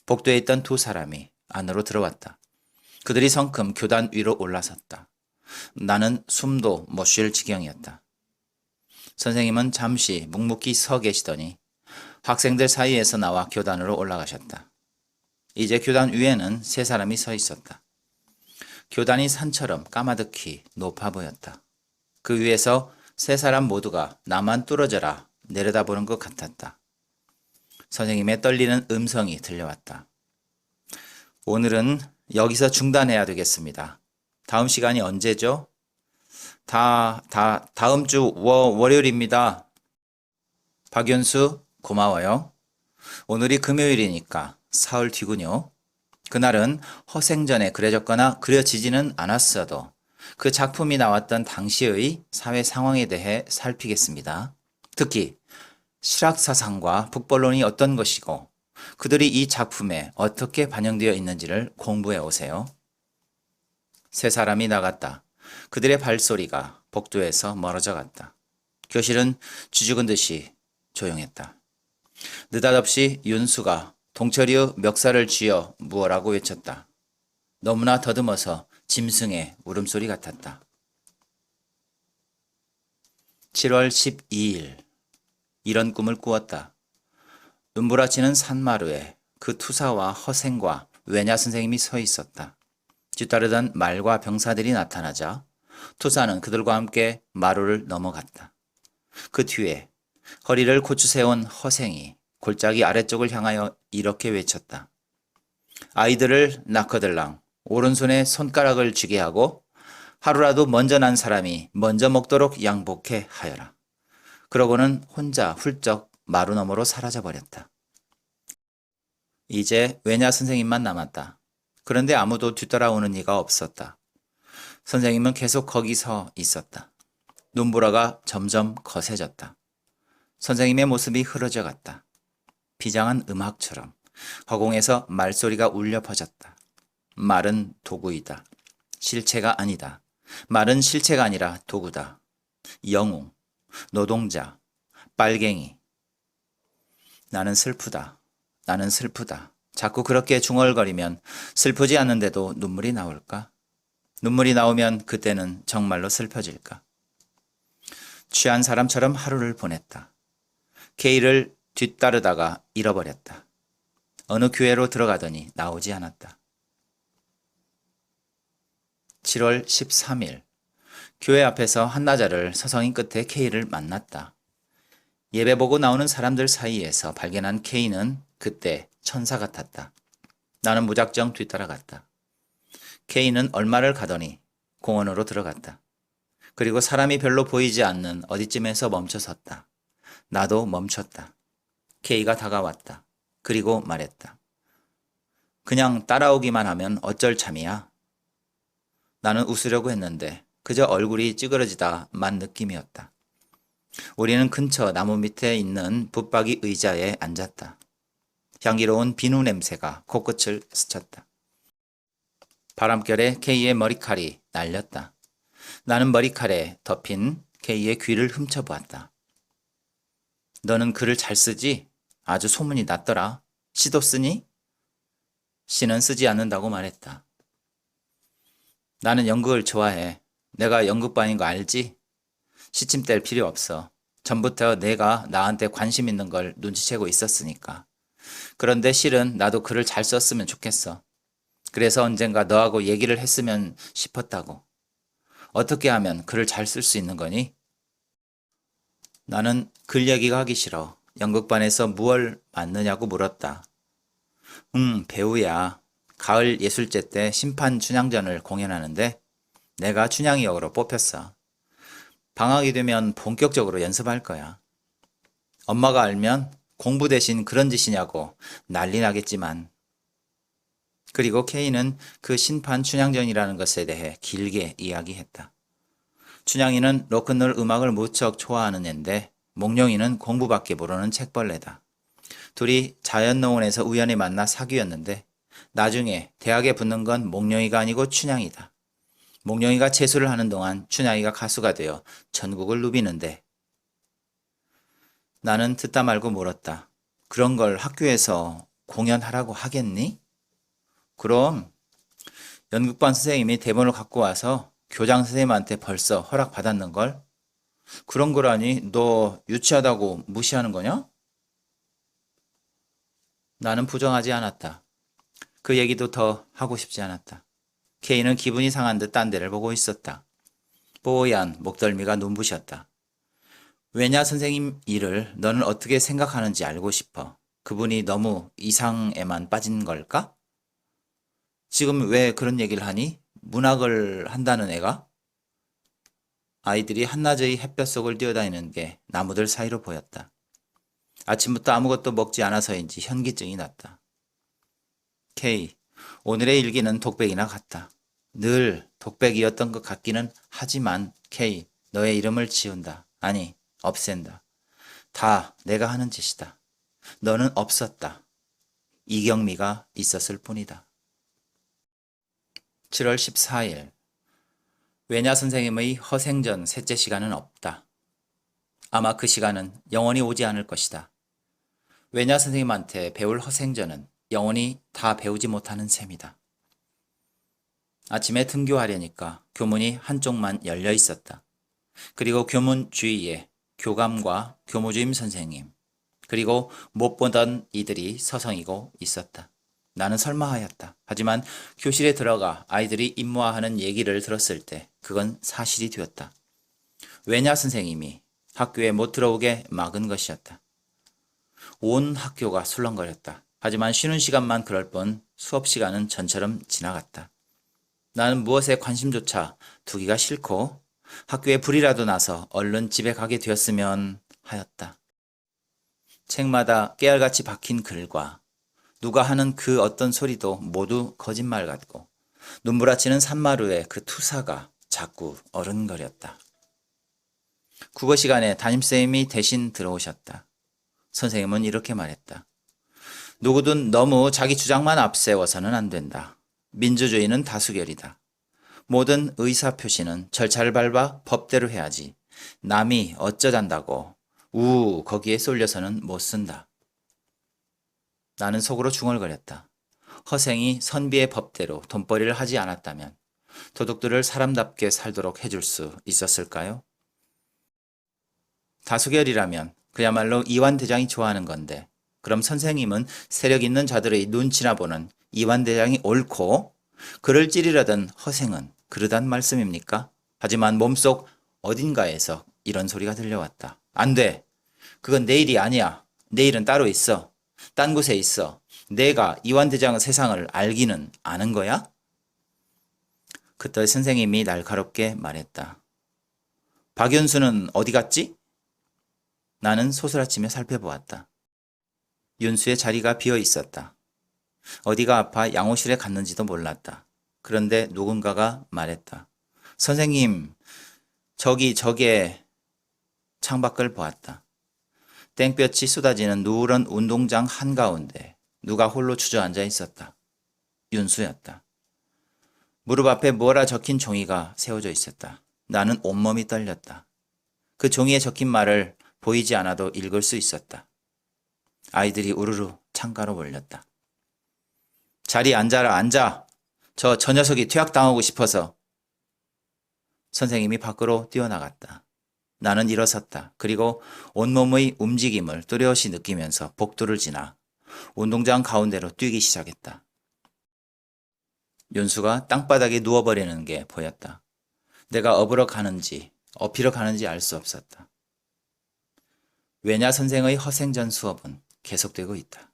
복도에 있던 두 사람이 안으로 들어왔다. 그들이 성큼 교단 위로 올라섰다. 나는 숨도 못 쉴 지경이었다. 선생님은 잠시 묵묵히 서 계시더니 학생들 사이에서 나와 교단으로 올라가셨다. 이제 교단 위에는 세 사람이 서 있었다. 교단이 산처럼 까마득히 높아 보였다. 그 위에서 세 사람 모두가 나만 뚫어져라 내려다보는 것 같았다. 선생님의 떨리는 음성이 들려왔다. 오늘은 여기서 중단해야 되겠습니다. 다음 시간이 언제죠? 다음 주 월요일입니다. 박연수, 고마워요. 오늘이 금요일이니까 사흘 뒤군요. 그날은 허생전에 그려졌거나 그려지지는 않았어도 그 작품이 나왔던 당시의 사회 상황에 대해 살피겠습니다. 특히 실학사상과 북벌론이 어떤 것이고 그들이 이 작품에 어떻게 반영되어 있는지를 공부해 오세요. 세 사람이 나갔다. 그들의 발소리가 복도에서 멀어져 갔다. 교실은 쥐죽은 듯이 조용했다. 느닷없이 윤수가 동철이의 멱살을 쥐어 무어라고 외쳤다. 너무나 더듬어서 짐승의 울음소리 같았다. 7월 12일 이런 꿈을 꾸었다. 눈부라치는 산마루에 그 투사와 허생과 외냐 선생님이 서 있었다. 뒤따르던 말과 병사들이 나타나자 투사는 그들과 함께 마루를 넘어갔다. 그 뒤에 허리를 고추 세운 허생이 골짜기 아래쪽을 향하여 이렇게 외쳤다. 아이들을 낳거들랑 오른손에 손가락을 쥐게 하고 하루라도 먼저 난 사람이 먼저 먹도록 양복해 하여라. 그러고는 혼자 훌쩍 마루 너머로 사라져버렸다. 이제 외냐 선생님만 남았다. 그런데 아무도 뒤따라오는 이가 없었다. 선생님은 계속 거기 서 있었다. 눈보라가 점점 거세졌다. 선생님의 모습이 흐려져 갔다. 비장한 음악처럼 허공에서 말소리가 울려 퍼졌다. 말은 도구이다. 실체가 아니다. 말은 실체가 아니라 도구다. 영웅, 노동자, 빨갱이. 나는 슬프다. 나는 슬프다. 자꾸 그렇게 중얼거리면 슬프지 않는데도 눈물이 나올까? 눈물이 나오면 그때는 정말로 슬퍼질까? 취한 사람처럼 하루를 보냈다. K를 뒤따르다가 잃어버렸다. 어느 교회로 들어가더니 나오지 않았다. 7월 13일 교회 앞에서 한나절을 서성인 끝에 K를 만났다. 예배 보고 나오는 사람들 사이에서 발견한 K는 그때 천사 같았다. 나는 무작정 뒤따라갔다. K는 얼마를 가더니 공원으로 들어갔다. 그리고 사람이 별로 보이지 않는 어디쯤에서 멈춰 섰다. 나도 멈췄다. K가 다가왔다. 그리고 말했다. 그냥 따라오기만 하면 어쩔 참이야. 나는 웃으려고 했는데 그저 얼굴이 찌그러지다만 느낌이었다. 우리는 근처 나무 밑에 있는 붙박이 의자에 앉았다. 향기로운 비누 냄새가 코끝을 스쳤다. 바람결에 K의 머리칼이 날렸다. 나는 머리칼에 덮인 K의 귀를 훔쳐보았다. 너는 글을 잘 쓰지? 아주 소문이 났더라. 시도 쓰니? 시는 쓰지 않는다고 말했다. 나는 연극을 좋아해. 내가 연극반인 거 알지? 시침 뗄 필요 없어. 전부터 내가 나한테 관심 있는 걸 눈치채고 있었으니까. 그런데 실은 나도 글을 잘 썼으면 좋겠어. 그래서 언젠가 너하고 얘기를 했으면 싶었다고. 어떻게 하면 글을 잘 쓸 수 있는 거니? 나는 글 얘기가 하기 싫어. 연극반에서 무얼 맡느냐고 물었다. 배우야. 가을 예술제 때 심판 춘향전을 공연하는데 내가 춘향이 역으로 뽑혔어. 방학이 되면 본격적으로 연습할 거야. 엄마가 알면 공부 대신 그런 짓이냐고 난리 나겠지만. 그리고 K는 그 심판 춘향전이라는 것에 대해 길게 이야기했다. 춘향이는 로큰롤 음악을 무척 좋아하는 앤데 몽룡이는 공부밖에 모르는 책벌레다. 둘이 자연농원에서 우연히 만나 사귀었는데 나중에 대학에 붙는 건 몽룡이가 아니고 춘향이다. 몽룡이가 재수를 하는 동안 춘향이가 가수가 되어 전국을 누비는데 나는 듣다 말고 물었다. 그런 걸 학교에서 공연하라고 하겠니? 그럼 연극반 선생님이 대본을 갖고 와서 교장 선생님한테 벌써 허락받았는걸? 그런 거라니 너 유치하다고 무시하는 거냐? 나는 부정하지 않았다. 그 얘기도 더 하고 싶지 않았다. K는 기분이 상한 듯 딴 데를 보고 있었다. 뽀얀 목덜미가 눈부셨다. 왜냐 선생님 일을 너는 어떻게 생각하는지 알고 싶어. 그분이 너무 이상에만 빠진 걸까? 지금 왜 그런 얘기를 하니? 문학을 한다는 애가? 아이들이 한낮의 햇볕 속을 뛰어다니는 게 나무들 사이로 보였다. 아침부터 아무것도 먹지 않아서인지 현기증이 났다. K, 오늘의 일기는 독백이나 같다. 늘 독백이었던 것 같기는 하지만 K, 너의 이름을 지운다. 아니, 없앤다. 다 내가 하는 짓이다. 너는 없었다. 이경미가 있었을 뿐이다. 7월 14일 외냐 선생님의 허생전 셋째 시간은 없다. 아마 그 시간은 영원히 오지 않을 것이다. 외냐 선생님한테 배울 허생전은 영원히 다 배우지 못하는 셈이다. 아침에 등교하려니까 교문이 한쪽만 열려 있었다. 그리고 교문 주위에 교감과 교무주임 선생님, 그리고 못 보던 이들이 서성이고 있었다. 나는 설마하였다. 하지만 교실에 들어가 아이들이 임무화하는 얘기를 들었을 때 그건 사실이 되었다. 외냐 선생님이 학교에 못 들어오게 막은 것이었다. 온 학교가 술렁거렸다. 하지만 쉬는 시간만 그럴 뿐 수업 시간은 전처럼 지나갔다. 나는 무엇에 관심조차 두기가 싫고 학교에 불이라도 나서 얼른 집에 가게 되었으면 하였다. 책마다 깨알같이 박힌 글과 누가 하는 그 어떤 소리도 모두 거짓말 같고 눈부라치는 산마루의 그 투사가 자꾸 어른거렸다. 국어 시간에 담임쌤이 대신 들어오셨다. 선생님은 이렇게 말했다. 누구든 너무 자기 주장만 앞세워서는 안 된다. 민주주의는 다수결이다. 모든 의사표시는 절차를 밟아 법대로 해야지. 남이 어쩌잔다고 거기에 쏠려서는 못 쓴다. 나는 속으로 중얼거렸다. 허생이 선비의 법대로 돈벌이를 하지 않았다면 도둑들을 사람답게 살도록 해줄 수 있었을까요? 다수결이라면 그야말로 이완대장이 좋아하는 건데 그럼 선생님은 세력 있는 자들의 눈치나 보는 이완대장이 옳고 그를 찌르려던 허생은 그러단 말씀입니까? 하지만 몸속 어딘가에서 이런 소리가 들려왔다. 안 돼. 그건 내 일이 아니야. 내 일은 따로 있어. 딴 곳에 있어. 내가 이완대장의 세상을 알기는 아는 거야? 그때 선생님이 날카롭게 말했다. 박윤수는 어디 갔지? 나는 소스라치며 살펴보았다. 윤수의 자리가 비어 있었다. 어디가 아파 양호실에 갔는지도 몰랐다. 그런데 누군가가 말했다. 선생님, 저게 창밖을 보았다. 땡볕이 쏟아지는 누런 운동장 한가운데 누가 홀로 주저앉아 있었다. 윤수였다. 무릎 앞에 뭐라 적힌 종이가 세워져 있었다. 나는 온몸이 떨렸다. 그 종이에 적힌 말을 보이지 않아도 읽을 수 있었다. 아이들이 우르르 창가로 몰렸다. 자리에 앉아라, 앉아. 저 녀석이 퇴학당하고 싶어서. 선생님이 밖으로 뛰어나갔다. 나는 일어섰다. 그리고 온몸의 움직임을 뚜렷이 느끼면서 복도를 지나 운동장 가운데로 뛰기 시작했다. 윤수가 땅바닥에 누워버리는 게 보였다. 내가 업으러 가는지 업히러 가는지 알 수 없었다. 외냐 선생의 허생전 수업은 계속되고 있다.